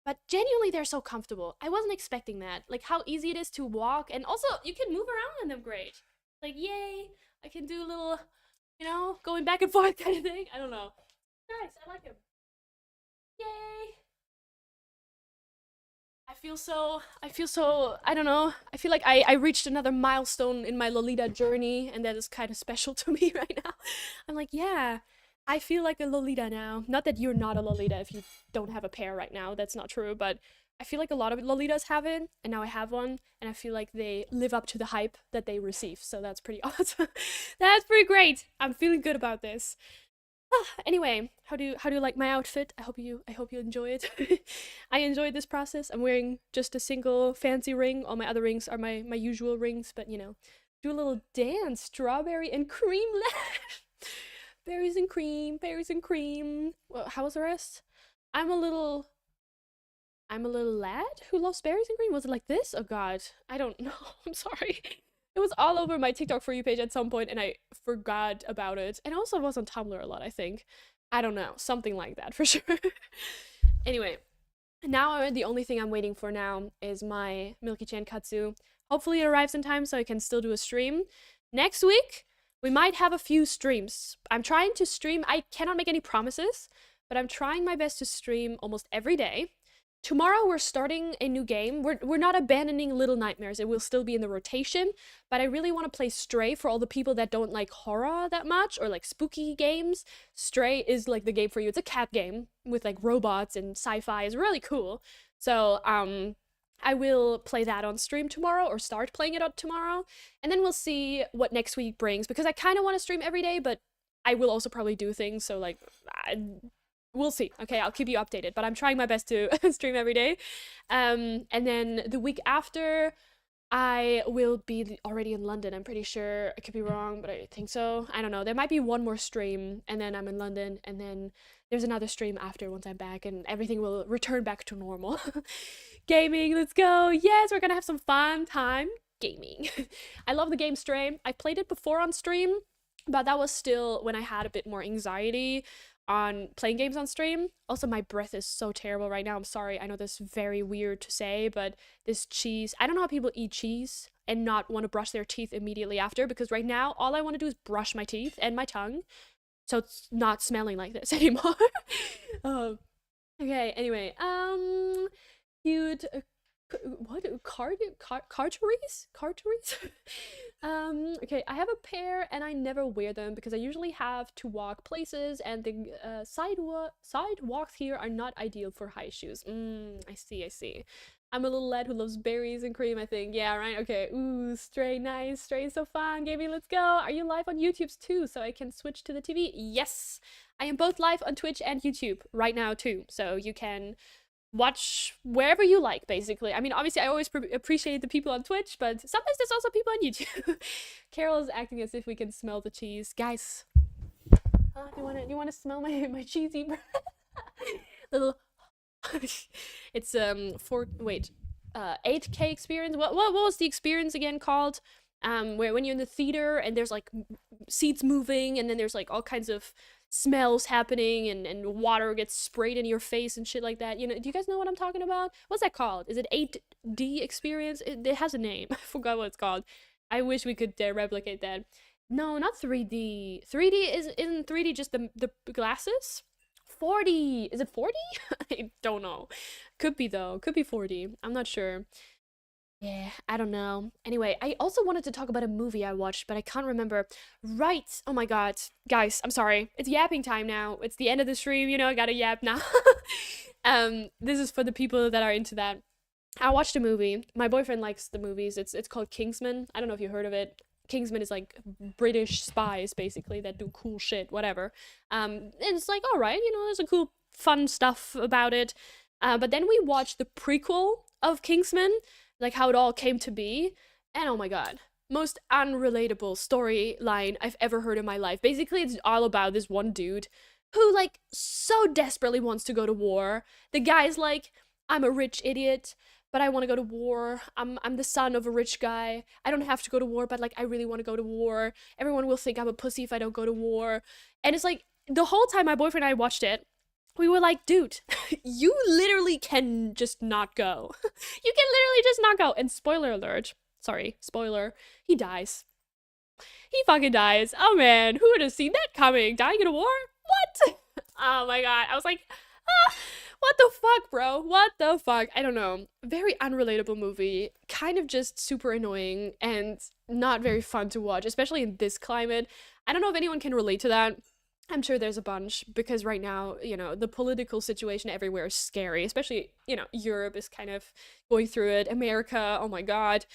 but genuinely they're so comfortable. I wasn't expecting that. Like how easy it is to walk, and also you can move around in them great. Like yay, I can do little you know, going back and forth kind of thing. I don't know. Nice, I like him. Yay! I don't know. I feel like I reached another milestone in my Lolita journey, and that is kind of special to me right now. I'm like, yeah, I feel like a Lolita now. Not that you're not a Lolita if you don't have a pair right now. That's not true, but I feel like a lot of Lolitas have it, and now I have one, and I feel like they live up to the hype that they receive. So that's pretty awesome. That's pretty great. I'm feeling good about this. Anyway, how do you like my outfit? I hope you enjoy it. I enjoyed this process. I'm wearing just a single fancy ring. All my other rings are my usual rings, but you know, do a little dance, strawberry and cream lash. Berries and cream, berries and cream. Well, how was the rest? I'm a little I'm a little lad who loves berries and cream. Was it like this? Oh god. I don't know. I'm sorry. It was all over my TikTok For You page at some point and I forgot about it. And also was on Tumblr a lot, I think. I don't know. Something like that for sure. Anyway, now the only thing I'm waiting for now is my Milky-chan Katsu. Hopefully it arrives in time so I can still do a stream. Next week, we might have a few streams. I'm trying to stream. I cannot make any promises, but I'm trying my best to stream almost every day. Tomorrow we're starting a new game. We're not abandoning Little Nightmares. It will still be in the rotation, but I really want to play Stray for all the people that don't like horror that much or like spooky games. Stray is like the game for you. It's a cat game with like robots and sci-fi. It's really cool. So, I will play that on stream tomorrow or start playing it out tomorrow, and then we'll see what next week brings because I kind of want to stream every day, but I will also probably do things, so like we'll see. Okay, I'll keep you updated, but I'm trying my best to stream every day. And then the week after, I will be already in London. I'm pretty sure. I could be wrong, but I think so. I don't know. There might be one more stream, and then I'm in London, and then there's another stream after once I'm back, and everything will return back to normal. Gaming, let's go. Yes, we're gonna have some fun time gaming. I love the game Stray. I played it before on stream, but that was still when I had a bit more anxiety on playing games on stream. Also, my breath is so terrible right now. I'm sorry. I know this is very weird to say, but this cheese, I don't know how people eat cheese and not want to brush their teeth immediately after, because right now all I want to do is brush my teeth and my tongue so it's not smelling like this anymore. um, okay, anyway, cute what carteries. Okay, I have a pair and I never wear them because I usually have to walk places and the sidewalks here are not ideal for high shoes. I see. I'm a little lad who loves berries and cream, I think. Yeah, right. Okay. Ooh, Stray, nice. Stray is so fun. Gaming, let's go. Are you live on YouTube too so I can switch to the TV? Yes, I am both live on Twitch and YouTube right now too, so you can watch wherever you like, basically. I mean, obviously, I always appreciate the people on Twitch, but sometimes there's also people on YouTube. Carol is acting as if we can smell the cheese. Guys, do you wanna smell my cheesy bread? Little. It's 8K experience. What was the experience again called? Where when you're in the theater and there's like seats moving and then there's like all kinds of smells happening and water gets sprayed in your face and shit like that. You know, do you guys know what I'm talking about? What's that called? Is it 8D experience? It has a name. I forgot what it's called. I wish we could replicate that. No, not 3D. 3D isn't 3D just the glasses? 4D. Is it 4D? I don't know. Could be though. Could be 4D. I'm not sure. Yeah, I don't know. Anyway, I also wanted to talk about a movie I watched, but I can't remember. Right. Oh my god. Guys, I'm sorry. It's yapping time now. It's the end of the stream, you know, I gotta yap now. This is for the people that are into that. I watched a movie. My boyfriend likes the movies. It's called Kingsman. I don't know if you heard of it. Kingsman is like British spies basically that do cool shit, whatever. And it's like, all right, you know, there's a cool fun stuff about it. But then we watched the prequel of Kingsman, like how it all came to be, and oh my god, most unrelatable storyline I've ever heard in my life. Basically, it's all about this one dude who like so desperately wants to go to war. The guy's like, I'm a rich idiot, but I want to go to war. I'm the son of a rich guy. I don't have to go to war, but like I really want to go to war. Everyone will think I'm a pussy if I don't go to war. And it's like the whole time my boyfriend and I watched it, we were like, dude, you literally can just not go. You can literally just not go. And spoiler alert, sorry, spoiler, he dies. He fucking dies. Oh man, who would have seen that coming? Dying in a war? What? Oh my god. I was like, ah, what the fuck, bro? What the fuck? I don't know. Very unrelatable movie. Kind of just super annoying and not very fun to watch, especially in this climate. I don't know if anyone can relate to that. I'm sure there's a bunch because right now, the political situation everywhere is scary, especially, Europe is kind of going through it. America, oh my God.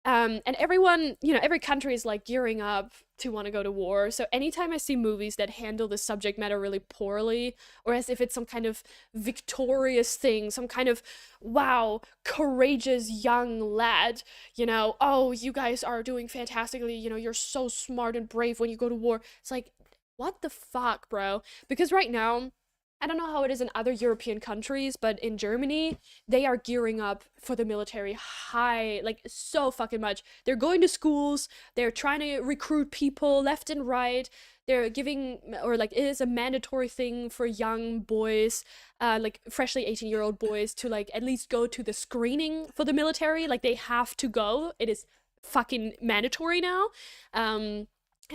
And everyone, every country is like gearing up to want to go to war. So anytime I see movies that handle the subject matter really poorly, or as if it's some kind of victorious thing, some kind of, wow, courageous young lad, oh, you guys are doing fantastically, you're so smart and brave when you go to war. It's like, what the fuck, bro? Because right now, I don't know how it is in other European countries, but in Germany, they are gearing up for the military high, like so fucking much. They're going to schools, they're trying to recruit people left and right. They're giving, or like, it is a mandatory thing for young boys, like freshly 18-year-old boys, to like at least go to the screening for the military. Like, they have to go. It is fucking mandatory now. And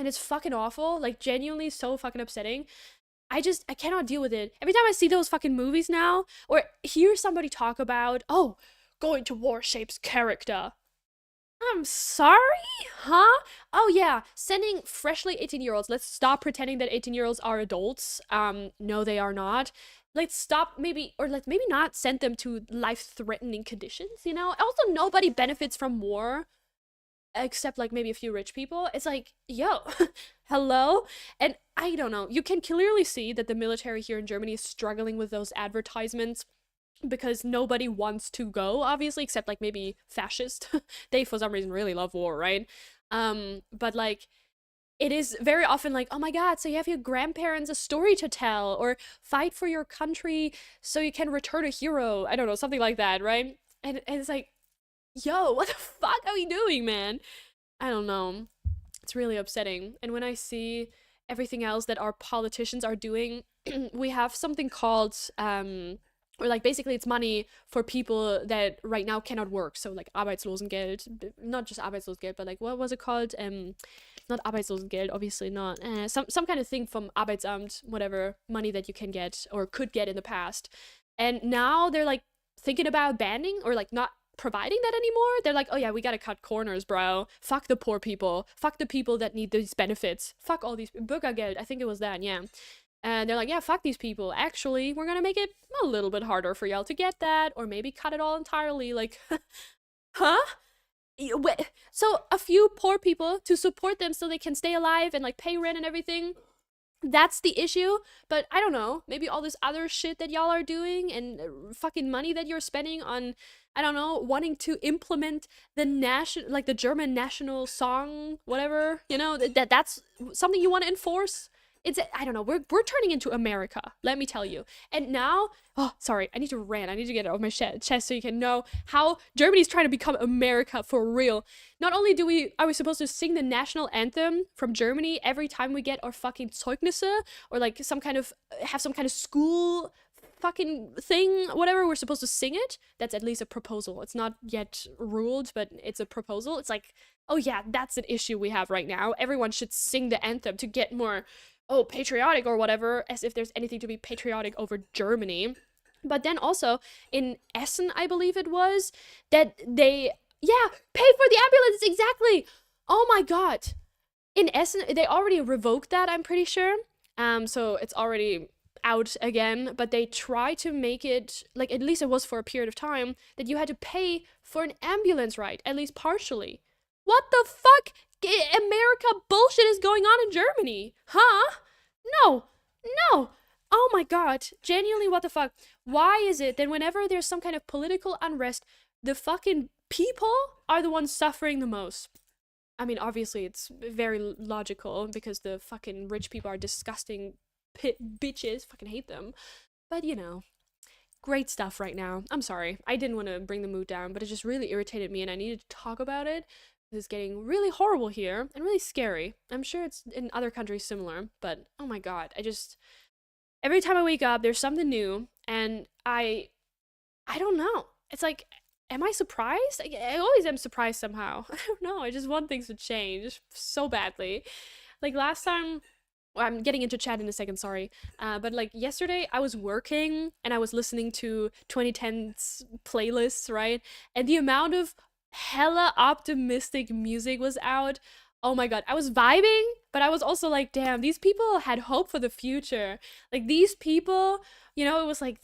it's fucking awful, like genuinely so fucking upsetting. I cannot deal with it. Every time I see those fucking movies now, or hear somebody talk about, oh, going to war shapes character. I'm sorry? Huh? Oh yeah, sending freshly 18-year-olds. Let's stop pretending that 18-year-olds are adults. No, they are not. Let's stop maybe, or let's maybe not send them to life-threatening conditions, Also, nobody benefits from war except like maybe a few rich people. It's like, yo, hello? And I don't know. You can clearly see that the military here in Germany is struggling with those advertisements because nobody wants to go, obviously, except like maybe fascist. They for some reason really love war, right? But like, it is very often like, oh my god, so you have your grandparents a story to tell, or fight for your country so you can return a hero. I don't know, something like that, right? And it's like, yo, what the fuck are we doing, man? I don't know. It's really upsetting. And when I see everything else that our politicians are doing, we have something called, or like basically it's money for people that right now cannot work. So like Arbeitslosengeld, not just Arbeitslosengeld, but like what was it called? Not Arbeitslosengeld, obviously not. Some kind of thing from Arbeitsamt, whatever money that you can get or could get in the past. And now they're like thinking about banning or like not providing that anymore. They're like, oh yeah, we gotta cut corners, bro. Fuck the poor people. Fuck the people that need these benefits. Fuck all these Bürgergeld. I think it was that, yeah. And they're like, yeah, fuck these people. Actually, we're gonna make it a little bit harder for y'all to get that, or maybe cut it all entirely. Like, huh? So a few poor people to support them so they can stay alive and like pay rent and everything. That's the issue. But I don't know, maybe all this other shit that y'all are doing and fucking money that you're spending on, I don't know, wanting to implement the like the German national song, whatever, that's something you want to enforce. I don't know, we're turning into America, let me tell you. And now, oh, sorry, I need to rant. I need to get it off my chest so you can know how Germany's trying to become America for real. Not only are we supposed to sing the national anthem from Germany every time we get our fucking Zeugnisse, or like have some kind of school fucking thing, whatever, we're supposed to sing it. That's at least a proposal. It's not yet ruled, but it's a proposal. It's like, oh yeah, that's an issue we have right now. Everyone should sing the anthem to get more, oh, patriotic or whatever, as if there's anything to be patriotic over Germany. But then also in Essen, I believe it was, that they, yeah, paid for the ambulance, exactly. Oh my god. In Essen, they already revoked that, I'm pretty sure. So it's already out again, but they try to make it, like, at least it was for a period of time, that you had to pay for an ambulance ride, at least partially. What the fuck? America bullshit is going on in Germany? Huh? No. No. Oh my god. Genuinely, what the fuck? Why is it that whenever there's some kind of political unrest, the fucking people are the ones suffering the most? I mean, obviously, it's very logical because the fucking rich people are disgusting bitches. Fucking hate them. But, great stuff right now. I'm sorry. I didn't want to bring the mood down, but it just really irritated me and I needed to talk about it. Is getting really horrible here and really scary. I'm sure it's in other countries similar, but oh my god, every time I wake up, there's something new, and I don't know. It's like am I surprised? I always am surprised somehow. I don't know. I just want things to change so badly. Like last time, well, I'm getting into chat in a second, sorry. But like yesterday, I was working and I was listening to 2010s playlists, right? And the amount of hella optimistic music was out. Oh my god, I was vibing, but I was also like, damn, these people had hope for the future. Like these people, it was like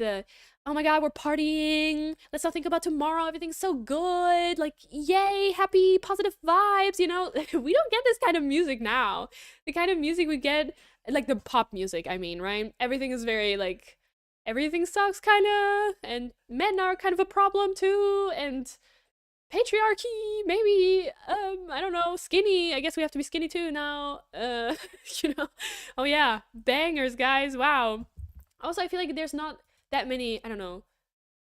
oh my god, we're partying. Let's not think about tomorrow. Everything's so good. Like, yay, happy, positive vibes. We don't get this kind of music now. The kind of music we get, like the pop music, I mean, right? Everything is very like, everything sucks, kind of, and men are kind of a problem too, and patriarchy, maybe, I don't know, skinny. I guess we have to be skinny too now. You know. Oh yeah, bangers, guys. Wow. Also, I feel like there's not that many, I don't know,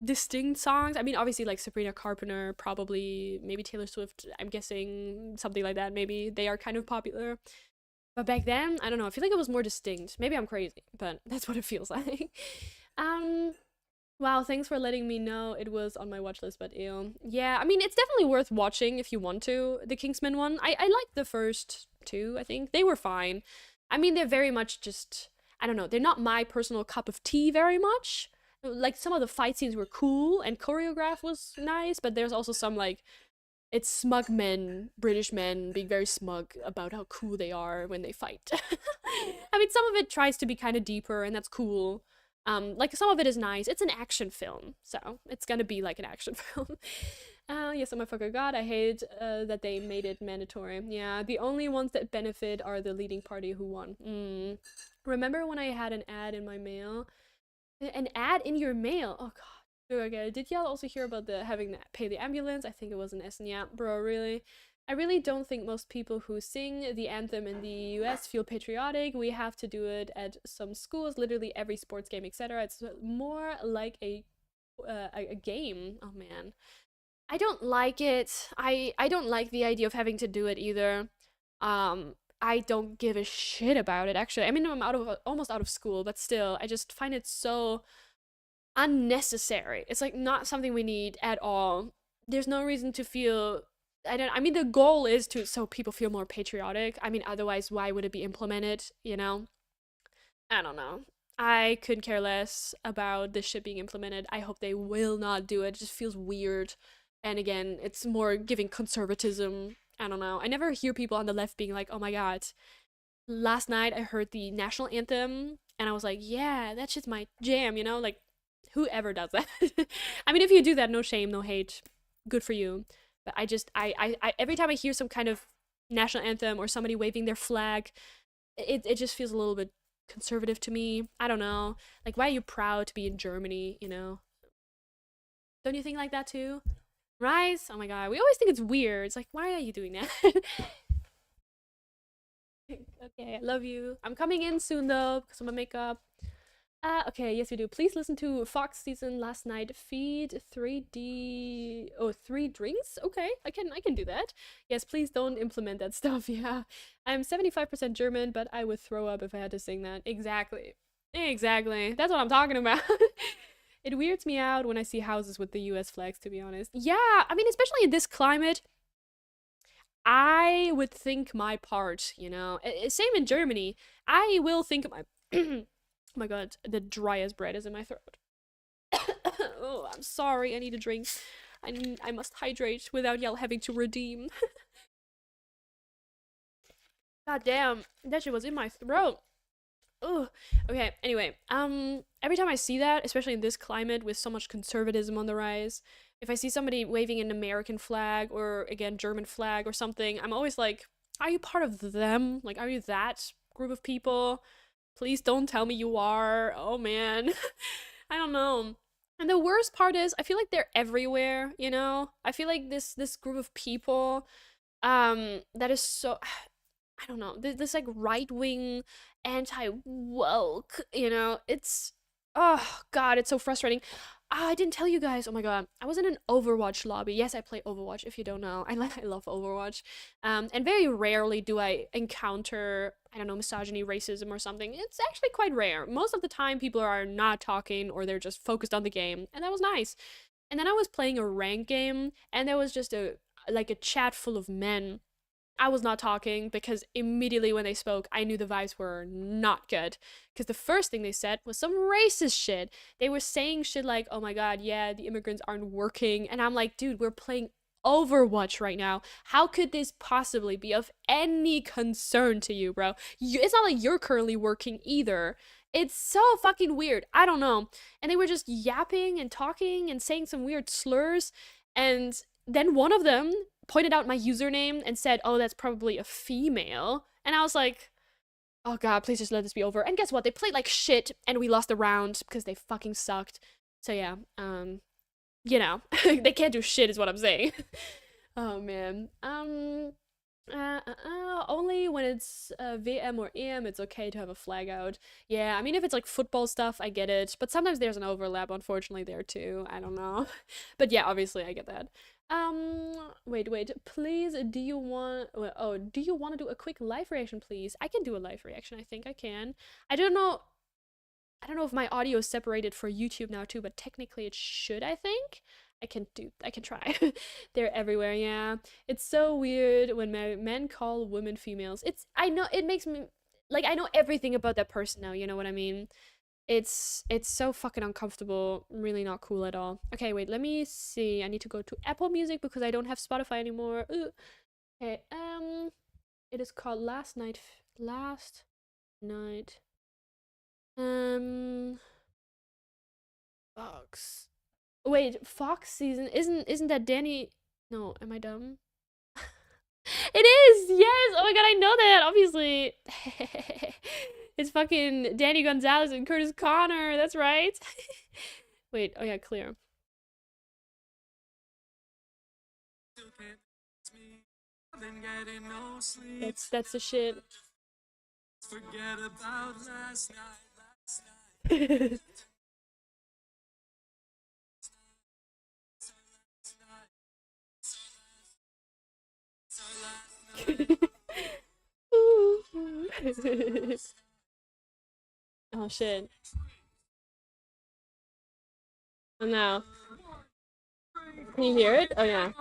distinct songs. I mean, obviously, like Sabrina Carpenter, probably, maybe Taylor Swift, I'm guessing something like that. Maybe they are kind of popular. But back then, I don't know. I feel like it was more distinct. Maybe I'm crazy, but that's what it feels like. um, wow, thanks for letting me know it was on my watch list, but ew. Yeah, I mean, it's definitely worth watching if you want to. The Kingsman one. I liked the first two, I think. They were fine. I mean, they're very much just, I don't know, they're not my personal cup of tea very much. Like, some of the fight scenes were cool and choreographed was nice, but there's also some, like, it's smug men, British men, being very smug about how cool they are when they fight. I mean, some of it tries to be kind of deeper, and that's cool. Like some of it is nice. It's an action film, so it's gonna be like an action film. Yes, I'm a fucker god. I hate that they made it mandatory. Yeah, the only ones that benefit are the leading party who won. Remember when I had an ad in my mail? An ad in your mail? Oh god. Okay, did y'all also hear about the having to pay the ambulance? I think it was an S. Yeah, bro, really? I really don't think most people who sing the anthem in the US feel patriotic. We have to do it at some schools, literally every sports game, etc. It's more like a game. Oh man, I don't like it. I don't like the idea of having to do it either. I don't give a shit about it actually. I mean, I'm almost out of school, but still, I just find it so unnecessary. It's like not something we need at all. There's no reason to feel, I mean the goal is to so people feel more patriotic. I mean otherwise why would it be implemented, you know? I don't know. I couldn't care less about this shit being implemented. I hope they will not do it. It just feels weird. And again, it's more giving conservatism. I don't know. I never hear people on the left being like, "Oh my god, last night I heard the national anthem and I was like, yeah, that shit's my jam, you know? Like, whoever does that. I mean, if you do that, no shame, no hate. Good for you. But I just, I every time I hear some kind of national anthem or somebody waving their flag, it just feels a little bit conservative to me. I don't know. Like, why are you proud to be in Germany, you know? Don't you think like that too? Right? Oh my god. We always think it's weird. It's like, why are you doing that? Okay, I love you. I'm coming in soon though, because of my makeup. Okay, yes we do. Please listen to Fox season last night. Feed 3D. Oh, 3 drinks? Okay, I can do that. Yes, please don't implement that stuff. Yeah. I'm 75% German, but I would throw up if I had to sing that. Exactly. Exactly. That's what I'm talking about. It weirds me out when I see houses with the US flags, to be honest. Yeah, I mean, especially in this climate, I would think my part, you know. Same in Germany. I will think my. Oh my god, the driest bread is in my throat. Oh, I'm sorry. I need a drink. I must hydrate without y'all having to redeem. God damn, that shit was in my throat. Oh, okay. Anyway, every time I see that, especially in this climate with so much conservatism on the rise, if I see somebody waving an American flag or again German flag or something, I'm always like, are you part of them? Like, are you that group of people? Please don't tell me you are. Oh man, I don't know. And the worst part is, I feel like they're everywhere. You know, I feel like this group of people, that is so I don't know, this like right wing, anti woke, you know, it's oh god, it's so frustrating. Ah, I didn't tell you guys. Oh my god, I was in an Overwatch lobby. Yes, I play Overwatch. If you don't know, I love Overwatch. And very rarely do I encounter I don't know misogyny, racism, or something. It's actually quite rare. Most of the time, people are not talking or they're just focused on the game, and that was nice. And then I was playing a rank game, and there was just a chat full of men. I was not talking because immediately when they spoke, I knew the vibes were not good. Because the first thing they said was some racist shit. They were saying shit like, oh my god, yeah, the immigrants aren't working. And I'm like, dude, we're playing Overwatch right now. How could this possibly be of any concern to you, bro? It's not like you're currently working either. It's so fucking weird. I don't know. And they were just yapping and talking and saying some weird slurs. And then one of them pointed out my username and said, oh, that's probably a female. And I was like, oh god, please just let this be over. And guess what? They played like shit and we lost the round because they fucking sucked. So yeah, you know, they can't do shit is what I'm saying. Oh man. Only when it's VM or EM, it's okay to have a flag out. Yeah, I mean, if it's like football stuff, I get it. But sometimes there's an overlap, unfortunately, there too. I don't know. But yeah, obviously, I get that. Wait. Please, do you want to do a quick live reaction, please? I can do a live reaction. I think I can. I don't know. I don't know if my audio is separated for YouTube now too, but technically it should, I think. I can try. They're everywhere, yeah. It's so weird when men call women females. I know, it makes me, like, I know everything about that person now, you know what I mean? It's so fucking uncomfortable, really not cool at all. Okay, wait, let me see. I need to go to Apple Music because I don't have Spotify anymore. Ugh. Okay, it is called Last Night. Um, Fox. Wait, Fox season isn't that Danny? No, am I dumb? It is. Yes. Oh my god, I know that. Obviously, it's fucking Danny Gonzalez and Curtis Connor. That's right. Wait. Oh yeah, clear. That's the shit. Forget about last night. Oh shit. Oh no. Can you hear it? Oh yeah.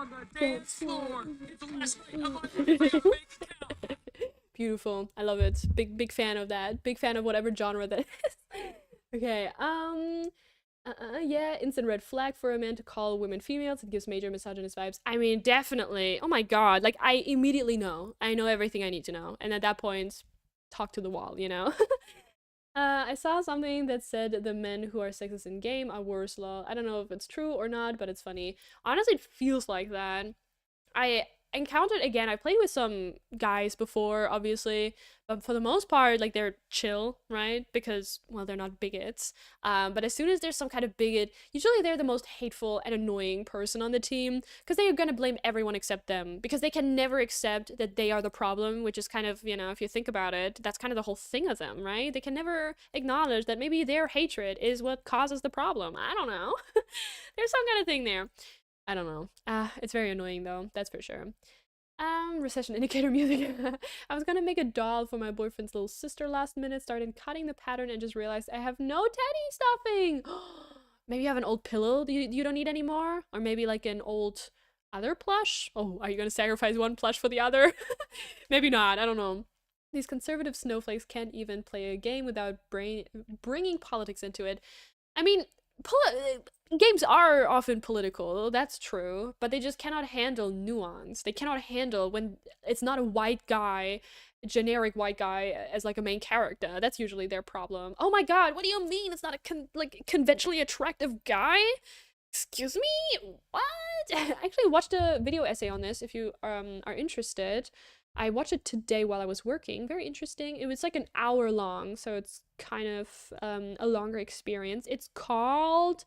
Beautiful. I love it. Big fan of that. Big fan of whatever genre that is. Okay. Yeah, instant red flag for a man to call women females. It gives major misogynist vibes. I mean, definitely. Oh my god. Like, I immediately know. I know everything I need to know. And at that point, talk to the wall, you know? I saw something that said the men who are sexist in game are worse law. I don't know if it's true or not, but it's funny. Honestly, it feels like that. I encountered again, I played with some guys before, obviously, but for the most part, like they're chill, right? Because, well, they're not bigots. But as soon as there's some kind of bigot, usually they're the most hateful and annoying person on the team because they are gonna blame everyone except them because they can never accept that they are the problem, which is kind of, you know, if you think about it, that's kind of the whole thing of them, right? They can never acknowledge that maybe their hatred is what causes the problem. I don't know. There's some kind of thing there. I don't know. It's very annoying though, that's for sure. Recession indicator music. I was gonna make a doll for my boyfriend's little sister last minute, started cutting the pattern and just realized I have no teddy stuffing. Maybe you have an old pillow you don't need anymore? Or maybe like an old other plush? Oh, are you gonna sacrifice one plush for the other? Maybe not, I don't know. These conservative snowflakes can't even play a game without bringing politics into it. I mean, games are often political, that's true, but they just cannot handle nuance. They cannot handle when it's not a white guy, generic white guy as like a main character. That's usually their problem. Oh my god, what do you mean it's not a conventionally attractive guy? Excuse me? What? I actually watched a video essay on this if you are interested. I watched it today while I was working. Very interesting. It was like an hour long, so it's kind of a longer experience. It's called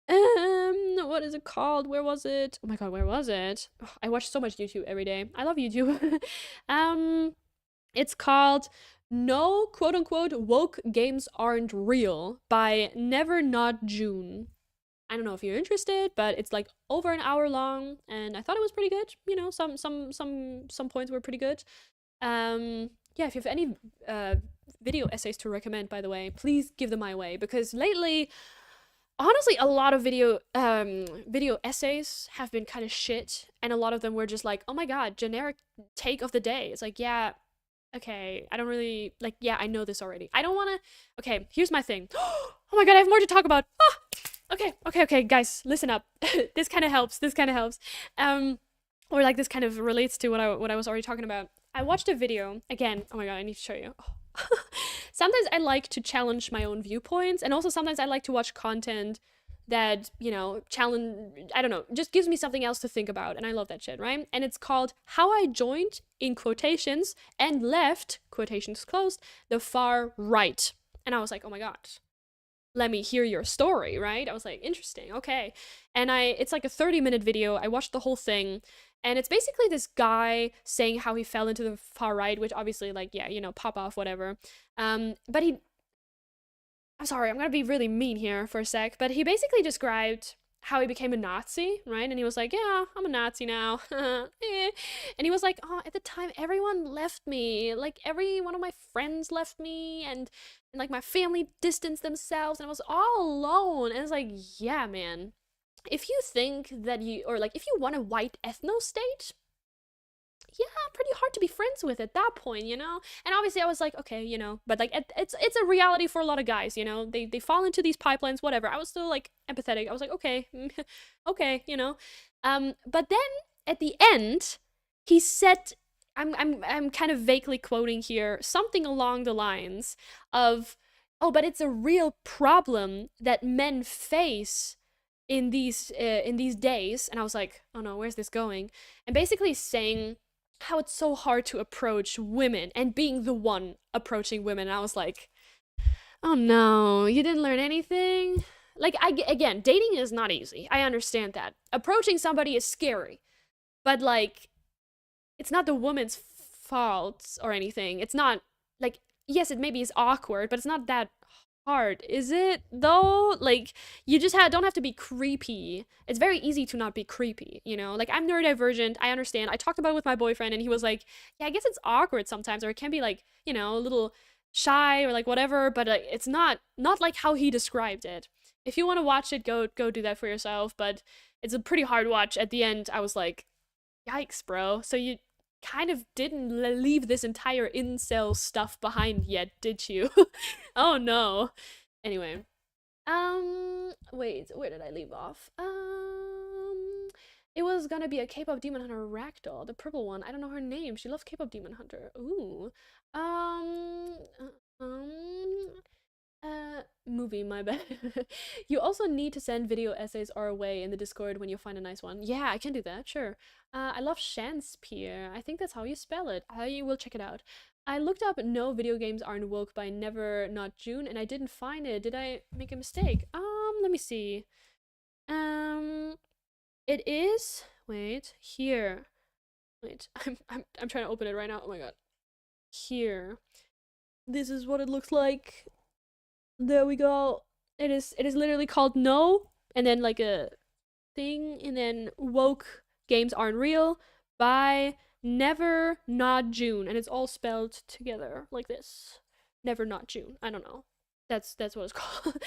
what is it called? Where was it? Oh my god, where was it? Ugh, I watch so much YouTube every day. I love YouTube. It's called No Quote Unquote Woke Games Aren't Real by Never Not June. I don't know if you're interested, but it's like over an hour long, and I thought it was pretty good. You know, some points were pretty good. Yeah, if you have any video essays to recommend, by the way, please give them my way because lately honestly, a lot of video essays have been kind of shit, and a lot of them were just like, oh my god, generic take of the day. It's like, yeah, okay, I don't really like, yeah, I know this already. I don't want to. Okay, here's my thing. Oh my god, I have more to talk about. Ah! Okay, guys, listen up. This kind of helps. This kind of helps. Or like this kind of relates to what I was already talking about. I watched a video again. Oh my god, I need to show you. Sometimes I like to challenge my own viewpoints, and also sometimes I like to watch content that, you know, challenge, I don't know, just gives me something else to think about, and I love that shit, right? And it's called How I Joined, in quotations, and Left, quotations closed, the Far Right. And I was like, oh my god, let me hear your story, right? I was like, interesting, okay. And it's like a 30-minute video. I watched the whole thing, and it's basically this guy saying how he fell into the far right, which obviously, like, yeah, you know, pop off, whatever. But I'm sorry, I'm gonna be really mean here for a sec, but he basically described how he became a Nazi, right? And he was like, yeah, I'm a Nazi now. Eh. And he was like, oh, at the time, everyone left me. Like, every one of my friends left me, and like, my family distanced themselves, and I was all alone. And it's like, yeah, man. If you think that or like, if you want a white ethno state, yeah, pretty hard to be friends with at that point, you know? And obviously I was like, okay, you know, but like it's a reality for a lot of guys, you know? They fall into these pipelines, whatever. I was still like empathetic. I was like, okay, okay, you know. But then at the end, he said, I'm kind of vaguely quoting here, something along the lines of, oh, but it's a real problem that men face in these days. And I was like, oh no, where's this going? And basically saying how it's so hard to approach women and being the one approaching women. And I was like, oh no, you didn't learn anything? Like, again, dating is not easy. I understand that. Approaching somebody is scary. But like, it's not the woman's fault or anything. It's not like, yes, it maybe is awkward, but it's not that hard, is it though? Like, you just don't have to be creepy. It's very easy to not be creepy, you know? Like, I'm neurodivergent, I understand. I talked about it with my boyfriend, and he was like, yeah, I guess it's awkward sometimes, or it can be like, you know, a little shy or like whatever, but it's not like how he described it. If you want to watch it, go do that for yourself, but it's a pretty hard watch. At the end, I was like, yikes, bro. So you kind of didn't leave this entire incel stuff behind yet, did you? Oh no. Anyway, wait, where did I leave off? It was gonna be a K-pop demon hunter ragdoll, the purple one. I don't know her name. She loves K-pop demon hunter. Ooh. Um, movie, my bad. You also need to send video essays our way in the Discord when you find a nice one. Yeah, I can do that, sure. I love Shanspere. I think that's how you spell it. I will check it out. I looked up No Video Games Aren't Woke by Never Not June, and I didn't find it. Did I make a mistake? Let me see. It is, wait, here. Wait, I'm trying to open it right now. Oh my god. Here. This is what it looks like. There we go. It is literally called No, and then like a thing, and then Woke Games Aren't Real by Never Not June, and it's all spelled together like this. Never Not June. I don't know. That's what it's called.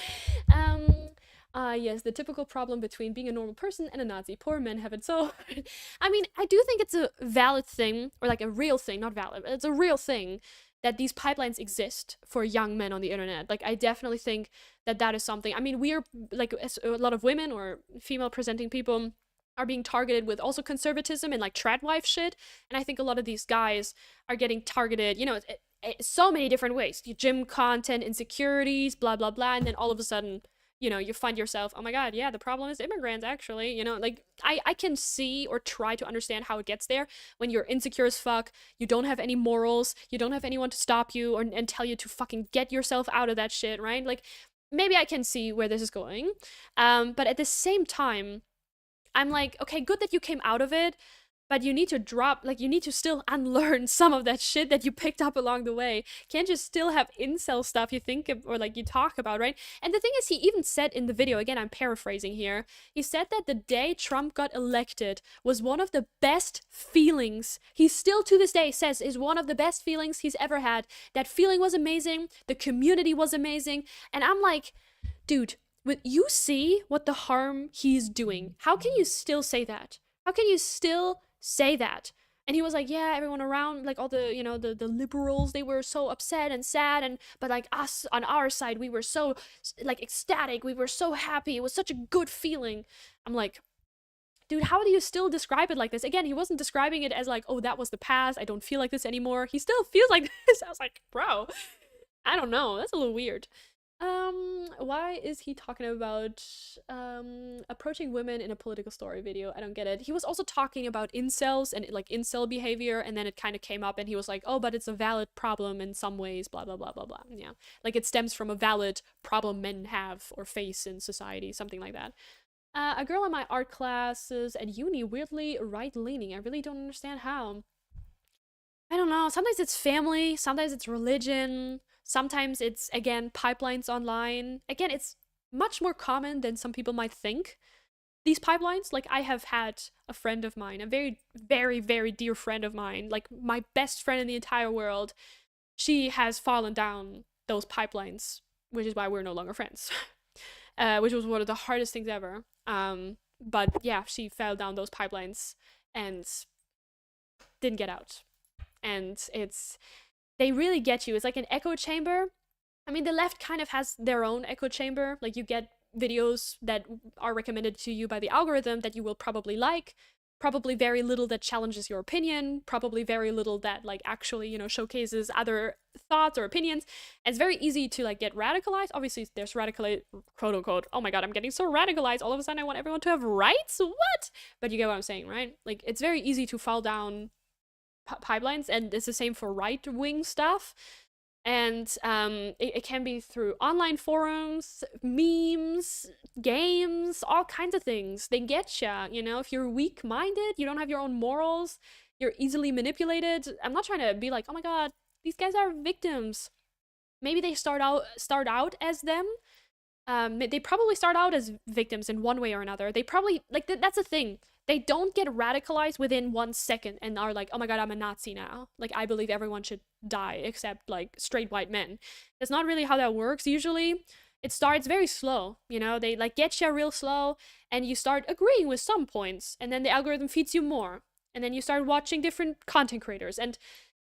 Yes, the typical problem between being a normal person and a Nazi. Poor men have it so hard. I mean, I do think it's a valid thing, or like a real thing, not valid, but it's a real thing that these pipelines exist for young men on the internet. Like, I definitely think that that is something. I mean, we are, like, a lot of women or female presenting people are being targeted with also conservatism and like trad wife shit. And I think a lot of these guys are getting targeted, you know, so many different ways. Gym content, insecurities, blah, blah, blah. And then all of a sudden, you know, you find yourself, oh my god, yeah, the problem is immigrants, actually. You know, like, I can see or try to understand how it gets there when you're insecure as fuck, you don't have any morals, you don't have anyone to stop you and tell you to fucking get yourself out of that shit, right? Like, maybe I can see where this is going. But at the same time, I'm like, okay, good that you came out of it, but you need to you need to still unlearn some of that shit that you picked up along the way. Can't you still have incel stuff you think of, or like you talk about, right? And the thing is, he even said in the video, again, I'm paraphrasing here, he said that the day Trump got elected was one of the best feelings, he still to this day says is one of the best feelings he's ever had. That feeling was amazing, the community was amazing, and I'm like, dude, with you see what the harm he's doing. How can you still say that? How can you still say that? And he was like, yeah, everyone around, like all the, the liberals, they were so upset and sad, and but like us on our side, we were so like ecstatic, we were so happy, it was such a good feeling. I'm like, dude, how do you still describe it like this? Again, he wasn't describing it as like, oh, that was the past, I don't feel like this anymore. He still feels like this. I was like, bro, I don't know, that's a little weird. Why is he talking about approaching women in a political story video? I don't get it. He was also talking about incels and like incel behavior, and then it kind of came up and he was like, oh, but it's a valid problem in some ways, blah blah blah blah blah. Yeah. Like it stems from a valid problem men have or face in society, something like that. A girl in my art classes at uni weirdly right-leaning. I really don't understand how. I don't know. Sometimes it's family, sometimes it's religion, sometimes it's, again, pipelines online. Again, it's much more common than some people might think. These pipelines, like, I have had a friend of mine, a very, very, very dear friend of mine, like, my best friend in the entire world. She has fallen down those pipelines, which is why we're no longer friends, which was one of the hardest things ever. But yeah, she fell down those pipelines and didn't get out. And they really get you. It's like an echo chamber. I mean, the left kind of has their own echo chamber. Like, you get videos that are recommended to you by the algorithm that you will probably like. Probably very little that challenges your opinion. Probably very little that, like, actually, showcases other thoughts or opinions. And it's very easy to, like, get radicalized. Obviously, there's radicalized, quote unquote, oh my god, I'm getting so radicalized. All of a sudden, I want everyone to have rights? What? But you get what I'm saying, right? Like, it's very easy to fall down pipelines, and it's the same for right-wing stuff. And it can be through online forums, memes, games, all kinds of things. They get ya, if you're weak-minded, you don't have your own morals, you're easily manipulated. I'm not trying to be like, oh my god, these guys are victims. Maybe they start out as them. They probably start out as victims in one way or another. They probably, like, that's the thing. They don't get radicalized within 1 second and are like, oh my god, I'm a Nazi now. Like, I believe everyone should die except, like, straight white men. That's not really how that works usually. It starts very slow, They, like, get you real slow, and you start agreeing with some points, and then the algorithm feeds you more. And then you start watching different content creators, and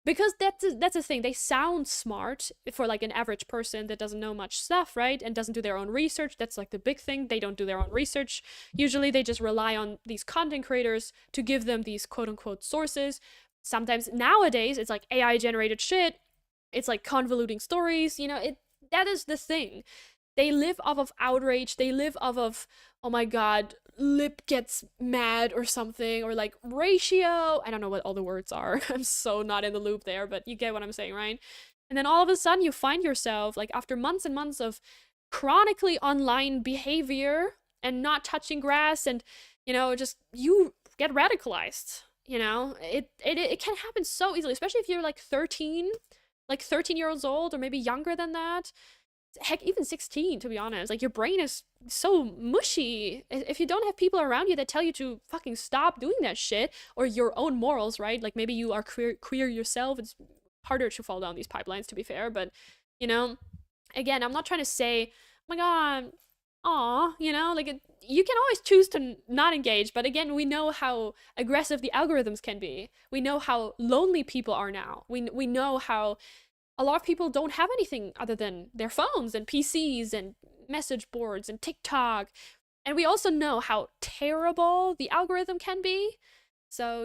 because that's a thing, they sound smart for like an average person that doesn't know much stuff, right, and doesn't do their own research. That's like the big thing. They don't do their own research. Usually they just rely on these content creators to give them these quote-unquote sources. Sometimes nowadays it's like AI generated shit, it's like convoluting stories, that is the thing. They live off of outrage. They live off of, oh my god, lip gets mad or something, or like ratio. I don't know what all the words are. I'm so not in the loop there, but you get what I'm saying, right? And then all of a sudden you find yourself, like, after months and months of chronically online behavior and not touching grass, and, just you get radicalized. It can happen so easily, especially if you're like 13, like 13 years old, or maybe younger than that. Heck, even 16, to be honest. Like, your brain is so mushy. If you don't have people around you that tell you to fucking stop doing that shit, or your own morals, right? Like, maybe you are queer yourself, it's harder to fall down these pipelines, to be fair. But, again, I'm not trying to say, oh my god, aw, like, you can always choose to not engage. But again, we know how aggressive the algorithms can be. We know how lonely people are now. We know how a lot of people don't have anything other than their phones and PCs and message boards and TikTok. And we also know how terrible the algorithm can be. So,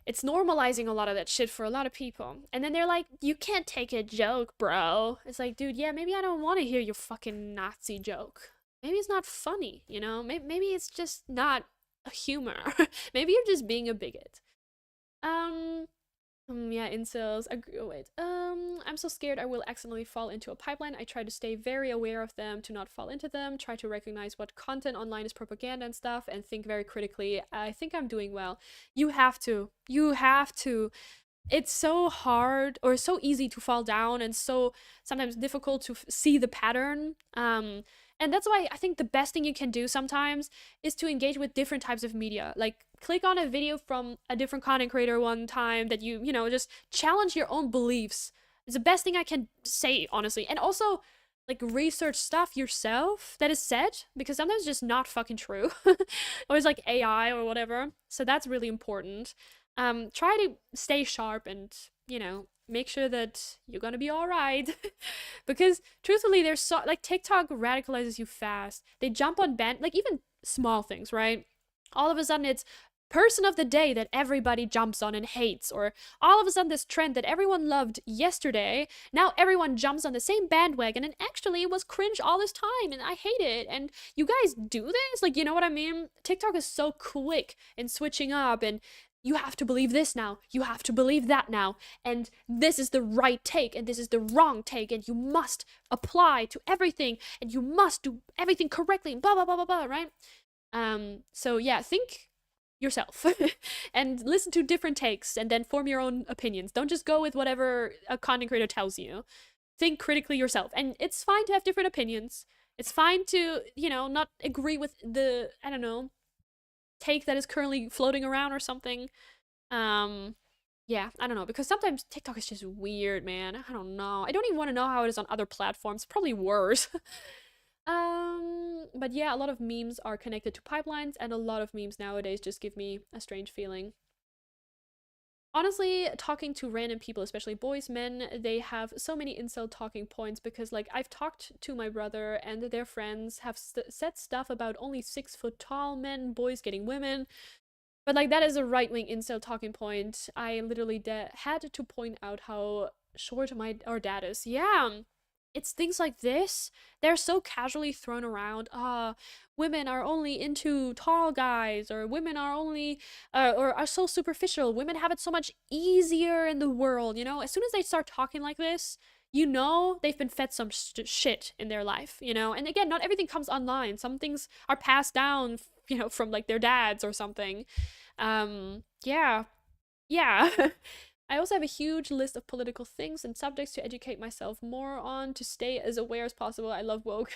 it's normalizing a lot of that shit for a lot of people. And then they're like, you can't take a joke, bro. It's like, dude, yeah, maybe I don't want to hear your fucking Nazi joke. Maybe it's not funny, Maybe it's just not a humor. Maybe you're just being a bigot. Yeah, incels. Wait. I'm so scared I will accidentally fall into a pipeline. I try to stay very aware of them to not fall into them, try to recognize what content online is propaganda and stuff, and think very critically. I think I'm doing well. You have to. You have to. It's so hard, or so easy to fall down, and so sometimes difficult to see the pattern. And that's why I think the best thing you can do sometimes is to engage with different types of media. Like, click on a video from a different content creator one time that just challenge your own beliefs. It's the best thing I can say, honestly. And also, like research stuff yourself that is said, because sometimes it's just not fucking true. Or it's like AI or whatever. So that's really important. Try to stay sharp and, make sure that you're gonna be all right. Because truthfully, there's so like TikTok radicalizes you fast. They jump on band, like even small things, right? All of a sudden it's person of the day that everybody jumps on and hates, or all of a sudden this trend that everyone loved yesterday, now everyone jumps on the same bandwagon, and actually it was cringe all this time and I hate it. And you guys do this, like, you know what I mean? TikTok is so quick in switching up, and you have to believe this now, you have to believe that now, and this is the right take and this is the wrong take, and you must apply to everything and you must do everything correctly, blah blah blah blah blah, right? So yeah, think yourself and listen to different takes and then form your own opinions. Don't just go with whatever a content creator tells you. Think critically yourself. And it's fine to have different opinions. It's fine to, not agree with the, I don't know, take that is currently floating around or something. Yeah, I don't know, because sometimes TikTok is just weird, man. I don't know. I don't even want to know how it is on other platforms. Probably worse. But yeah, a lot of memes are connected to pipelines, and a lot of memes nowadays just give me a strange feeling. Honestly, talking to random people, especially boys, men, they have so many incel talking points, because like I've talked to my brother and their friends have said stuff about only 6 foot tall men, boys getting women. But like that is a right-wing incel talking point. I literally had to point out how short our dad is. Yeah, it's things like this. They're so casually thrown around. Women are only into tall guys, or women are only, or are so superficial. Women have it so much easier in the world, As soon as they start talking like this, they've been fed some shit in their life, And again, not everything comes online. Some things are passed down, from like their dads or something. Yeah. Yeah. I also have a huge list of political things and subjects to educate myself more on, to stay as aware as possible. I love woke.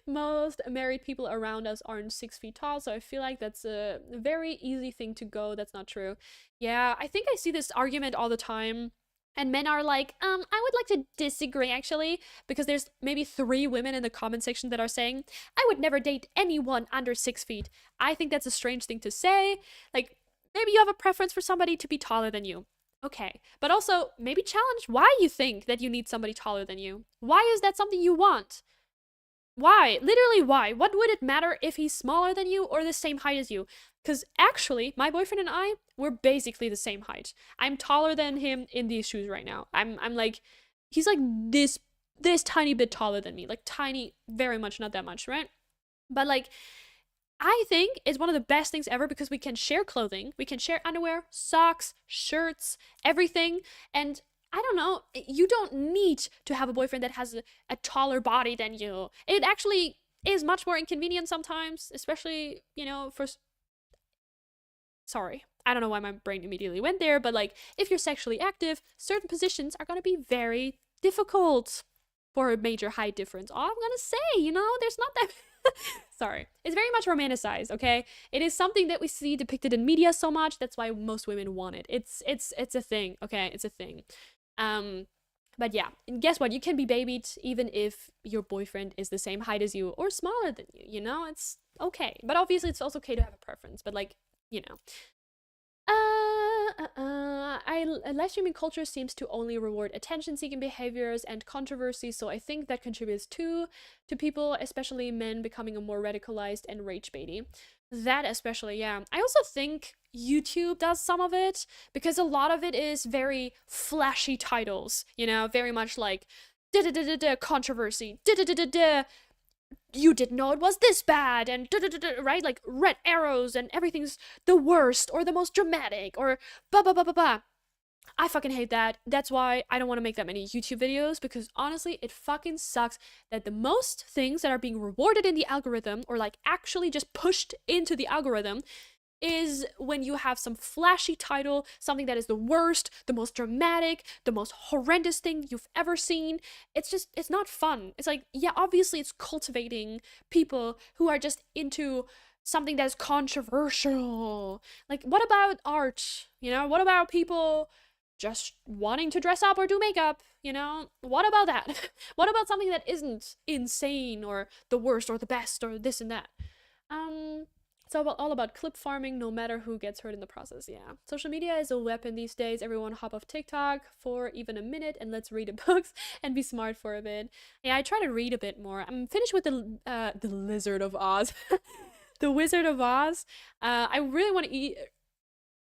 Most married people around us aren't 6 feet tall, so I feel like that's a very easy thing to go. That's not true. Yeah, I think I see this argument all the time. And men are like, I would like to disagree actually, because there's maybe 3 women in the comment section that are saying, I would never date anyone under 6 feet. I think that's a strange thing to say. Like, maybe you have a preference for somebody to be taller than you. Okay, but also maybe challenge why you think that you need somebody taller than you. Why is that something you want? Why? Literally, why? What would it matter if he's smaller than you or the same height as you? Because actually, my boyfriend and I, we're basically the same height. I'm taller than him in these shoes right now. I'm like, he's like this tiny bit taller than me. Like tiny, very much, not that much, right? But like, I think it's one of the best things ever, because we can share clothing, we can share underwear, socks, shirts, everything. And I don't know, you don't need to have a boyfriend that has a taller body than you. It actually is much more inconvenient sometimes, especially, for. Sorry, I don't know why my brain immediately went there, but like, if you're sexually active, certain positions are gonna be very difficult for a major height difference. All I'm gonna say, there's not that. Sorry. It's very much romanticized, okay? It is something that we see depicted in media so much. That's why most women want it. It's a thing, okay? It's a thing. But yeah, and guess what? You can be babied even if your boyfriend is the same height as you or smaller than you, It's okay. But obviously it's also okay to have a preference, but like, live streaming culture seems to only reward attention-seeking behaviors and controversy, so I think that contributes to people, especially men, becoming a more radicalized and rage-baity. That especially, yeah. I also think YouTube does some of it, because a lot of it is very flashy titles, very much like controversy, you didn't know it was this bad, and right, like red arrows and everything's the worst or the most dramatic or blah blah blah blah blah. I fucking hate that. That's why I don't want to make that many YouTube videos, because honestly, it fucking sucks that the most things that are being rewarded in the algorithm, or like actually just pushed into the algorithm, is when you have some flashy title, something that is the worst, the most dramatic, the most horrendous thing you've ever seen. It's not fun. It's like, yeah, obviously it's cultivating people who are just into something that is controversial. Like, what about art? What about people just wanting to dress up or do makeup, you know? What about that? What about something that isn't insane or the worst or the best or this and that? It's all about clip farming, no matter who gets hurt in the process. Yeah. Social media is a weapon these days. Everyone hop off TikTok for even a minute and let's read books and be smart for a bit. Yeah, I try to read a bit more. I'm finished with the Lizard of Oz. The Wizard of Oz. I really want to eat.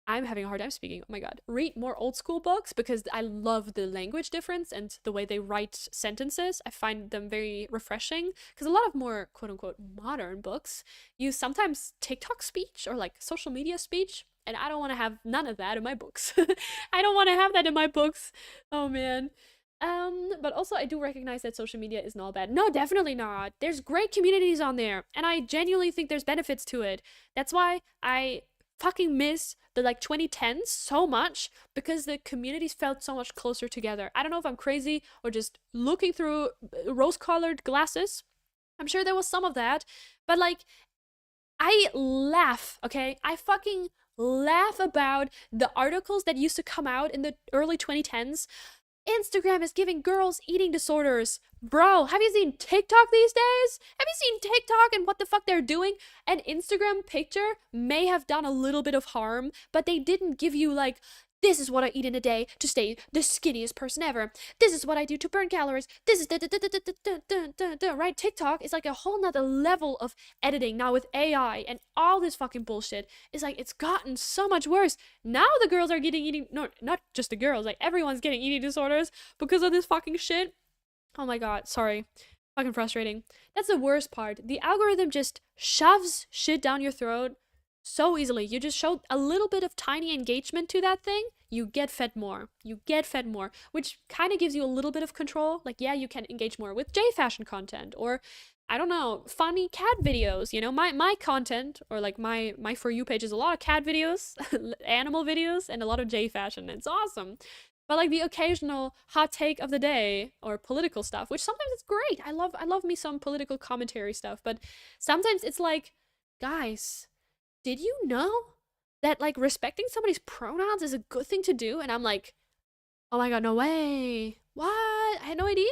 I'm having a hard time speaking. Oh my god. Read more old school books because I love the language difference and the way they write sentences. I find them very refreshing because a lot of more quote unquote modern books use sometimes TikTok speech or like social media speech, and I don't want to have none of that in my books. I don't want to have that in my books. Oh man. But also I do recognize that social media isn't all bad. No, definitely not. There's great communities on there, and I genuinely think there's benefits to it. That's why I fucking miss the like 2010s so much because the communities felt so much closer together. I don't know if I'm crazy or just looking through rose-colored glasses. I'm sure there was some of that, but like I laugh, okay? I fucking laugh about the articles that used to come out in the early 2010s. Instagram is giving girls eating disorders. Bro, have you seen TikTok these days? Have you seen TikTok and what the fuck they're doing? An Instagram picture may have done a little bit of harm, but they didn't give you like, this is what I eat in a day to stay the skinniest person ever. This is what I do to burn calories. This is right? TikTok is like a whole nother level of editing now with AI and all this fucking bullshit. It's like, it's gotten so much worse. Now the girls are getting eating, no, not just the girls, like everyone's getting eating disorders because of this fucking shit. Oh my god, sorry. Fucking frustrating. That's the worst part. The algorithm just shoves shit down your throat so easily. You just show a little bit of tiny engagement to that thing, you get fed more. You get fed more, which kind of gives you a little bit of control. Like, yeah, you can engage more with J fashion content or I don't know, funny cat videos. You know, my content or like my For You page is a lot of cat videos, animal videos, and a lot of J fashion. It's awesome. But like the occasional hot take of the day or political stuff, which sometimes it's great. I love me some political commentary stuff, but sometimes it's like, guys, did you know that like respecting somebody's pronouns is a good thing to do? And I'm like, oh my god, no way. What? I had no idea.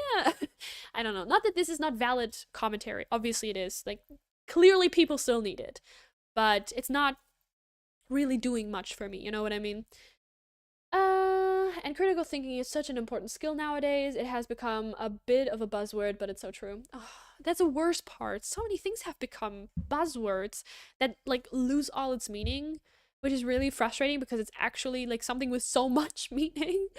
I don't know. Not that this is not valid commentary. Obviously it is. Like, clearly people still need it. But it's not really doing much for me. You know what I mean? And critical thinking is such an important skill nowadays. It has become a bit of a buzzword, but it's so true. Oh, that's the worst part. So many things have become buzzwords that like lose all its meaning, which is really frustrating because it's actually like something with so much meaning.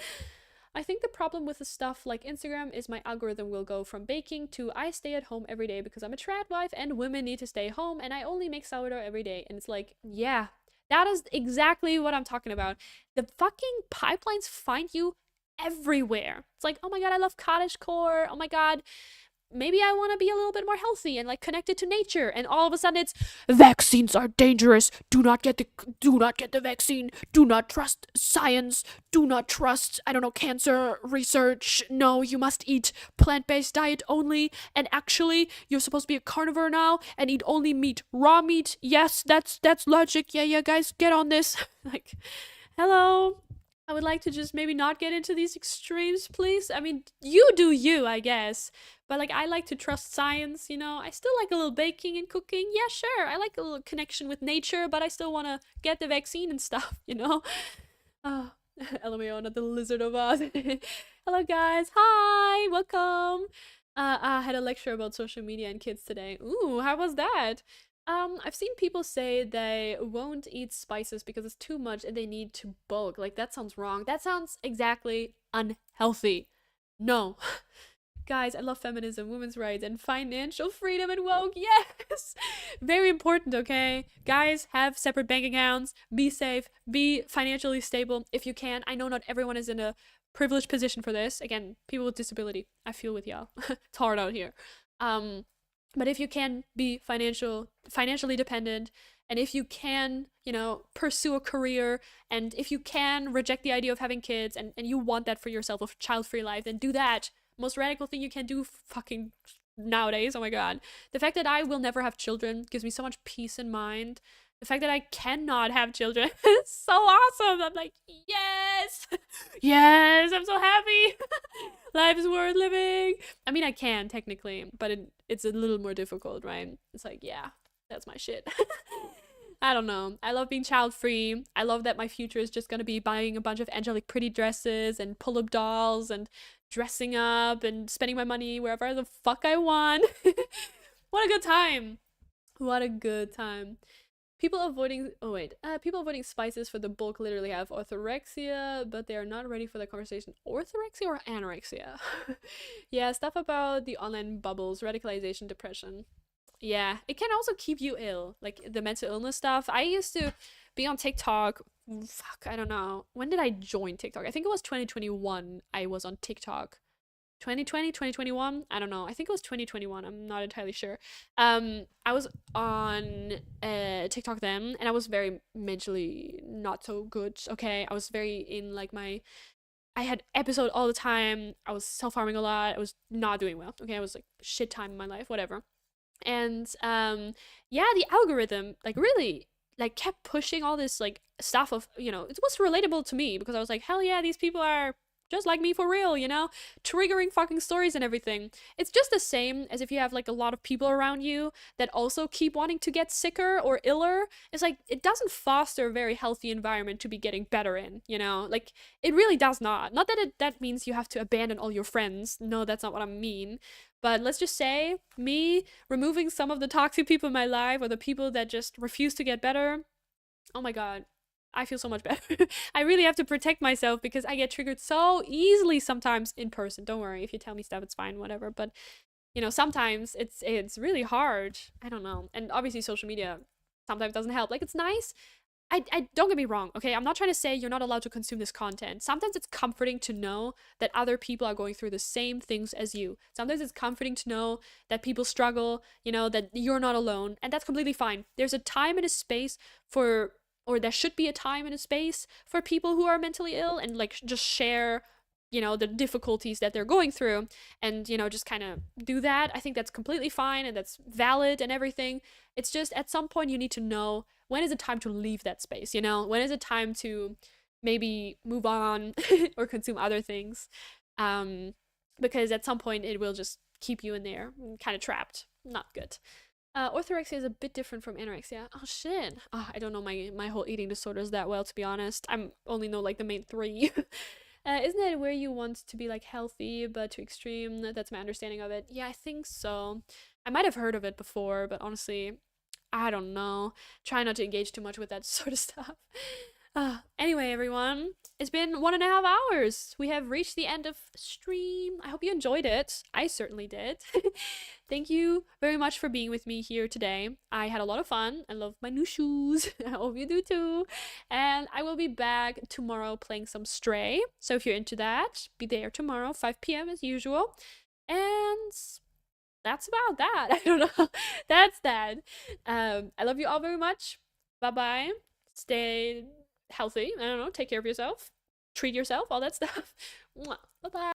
I think the problem with the stuff like Instagram is my algorithm will go from baking to I stay at home every day because I'm a trad wife and women need to stay home and I only make sourdough every day. And it's like, yeah, that is exactly what I'm talking about. The fucking pipelines find you everywhere. It's like, oh my god, I love cottagecore. Oh my god, maybe I want to be a little bit more healthy and like connected to nature. And all of a sudden it's vaccines are dangerous. Do not get the vaccine. Do not trust science. Do not trust, I don't know, cancer research. No, you must eat plant-based diet only. And actually, you're supposed to be a carnivore now and eat only meat. Raw meat. Yes, that's logic. Yeah, guys, get on this. Like, hello. I would like to just maybe not get into these extremes, please. I mean, you do you, I guess. But like, I like to trust science, you know? I still like a little baking and cooking. Yeah, sure. I like a little connection with nature, but I still want to get the vaccine and stuff, you know? Oh, LMAO, not the Lizard of Oz. Hello, guys. Hi, welcome. I had a lecture about social media and kids today. Ooh, how was that? I've seen people say they won't eat spices because it's too much and they need to bulk. Like, that sounds wrong. That sounds exactly unhealthy. No. Guys, I love feminism, women's rights, and financial freedom and woke. Yes! Very important, okay? Guys, have separate bank accounts. Be safe. Be financially stable if you can. I know not everyone is in a privileged position for this. Again, people with disability. I feel with y'all. It's hard out here. But if you can be financially dependent, and if you can, you know, pursue a career, and if you can reject the idea of having kids, and you want that for yourself, a child-free life, then do that. Most radical thing you can do fucking nowadays. Oh my god. The fact that I will never have children gives me so much peace in mind. The fact that I cannot have children is so awesome. I'm like, yes! Yes, I'm so happy. Life is worth living. I mean, I can technically, but it's a little more difficult, right? It's like, yeah, that's my shit. I don't know. I love being child free. I love that my future is just gonna be buying a bunch of angelic pretty dresses and pull up dolls and dressing up and spending my money wherever the fuck I want. What a good time. What a good time. People avoiding spices for the bulk literally have orthorexia, but they are not ready for the conversation. Orthorexia or anorexia? Yeah, stuff about the online bubbles, radicalization, depression. Yeah, it can also keep you ill, like the mental illness stuff. I used to be on TikTok. Fuck, I don't know. When did I join TikTok? I think it was 2021 I was on TikTok. 2020, 2021, I don't know. I think it was 2021. I'm not entirely sure. I was on TikTok then, and I was very mentally not so good. Okay, I was very in like my. I had episode all the time. I was self harming a lot. I was not doing well. Okay, I was like shit time in my life, whatever. And yeah, the algorithm like really like kept pushing all this like stuff of it was relatable to me because I was like, hell yeah, these people are just like me for real, triggering fucking stories and everything. It's just the same as if you have like a lot of people around you that also keep wanting to get sicker or iller. It's like it doesn't foster a very healthy environment to be getting better in. Like it really does not that that means you have to abandon all your friends. No, that's not what I mean. But let's just say me removing some of the toxic people in my life or the people that just refuse to get better. Oh my god, I feel so much better. I really have to protect myself because I get triggered so easily sometimes in person. Don't worry, if you tell me stuff, it's fine, whatever. But sometimes it's really hard. I don't know. And obviously social media sometimes doesn't help. Like it's nice. I don't get me wrong, okay? I'm not trying to say you're not allowed to consume this content. Sometimes it's comforting to know that other people are going through the same things as you. Sometimes it's comforting to know that people struggle, that you're not alone, and that's completely fine. There's a time and a space for or there should be a time and a space for people who are mentally ill and like just share the difficulties that they're going through and just kind of do that. I think that's completely fine and that's valid and everything. It's just at some point you need to know when is it time to leave that space, when is it time to maybe move on or consume other things, because at some point it will just keep you in there kind of trapped. Not good. Orthorexia is a bit different from anorexia. Oh shit. Oh, I don't know my whole eating disorders that well, to be honest. I only know like the main three. Isn't that where you want to be like healthy but too extreme? That's my understanding of it. Yeah, I think so. I might have heard of it before, but honestly, I don't know. Try not to engage too much with that sort of stuff. Anyway, everyone, it's been 1.5 hours. We have reached the end of stream. I hope you enjoyed it. I certainly did. Thank you very much for being with me here today. I had a lot of fun. I love my new shoes. I hope you do too. And I will be back tomorrow playing some Stray. So if you're into that, be there tomorrow, 5 p.m. as usual. And that's about that. I don't know. That's that. I love you all very much. Bye bye. Stay healthy. I don't know. Take care of yourself. Treat yourself. All that stuff. Bye bye.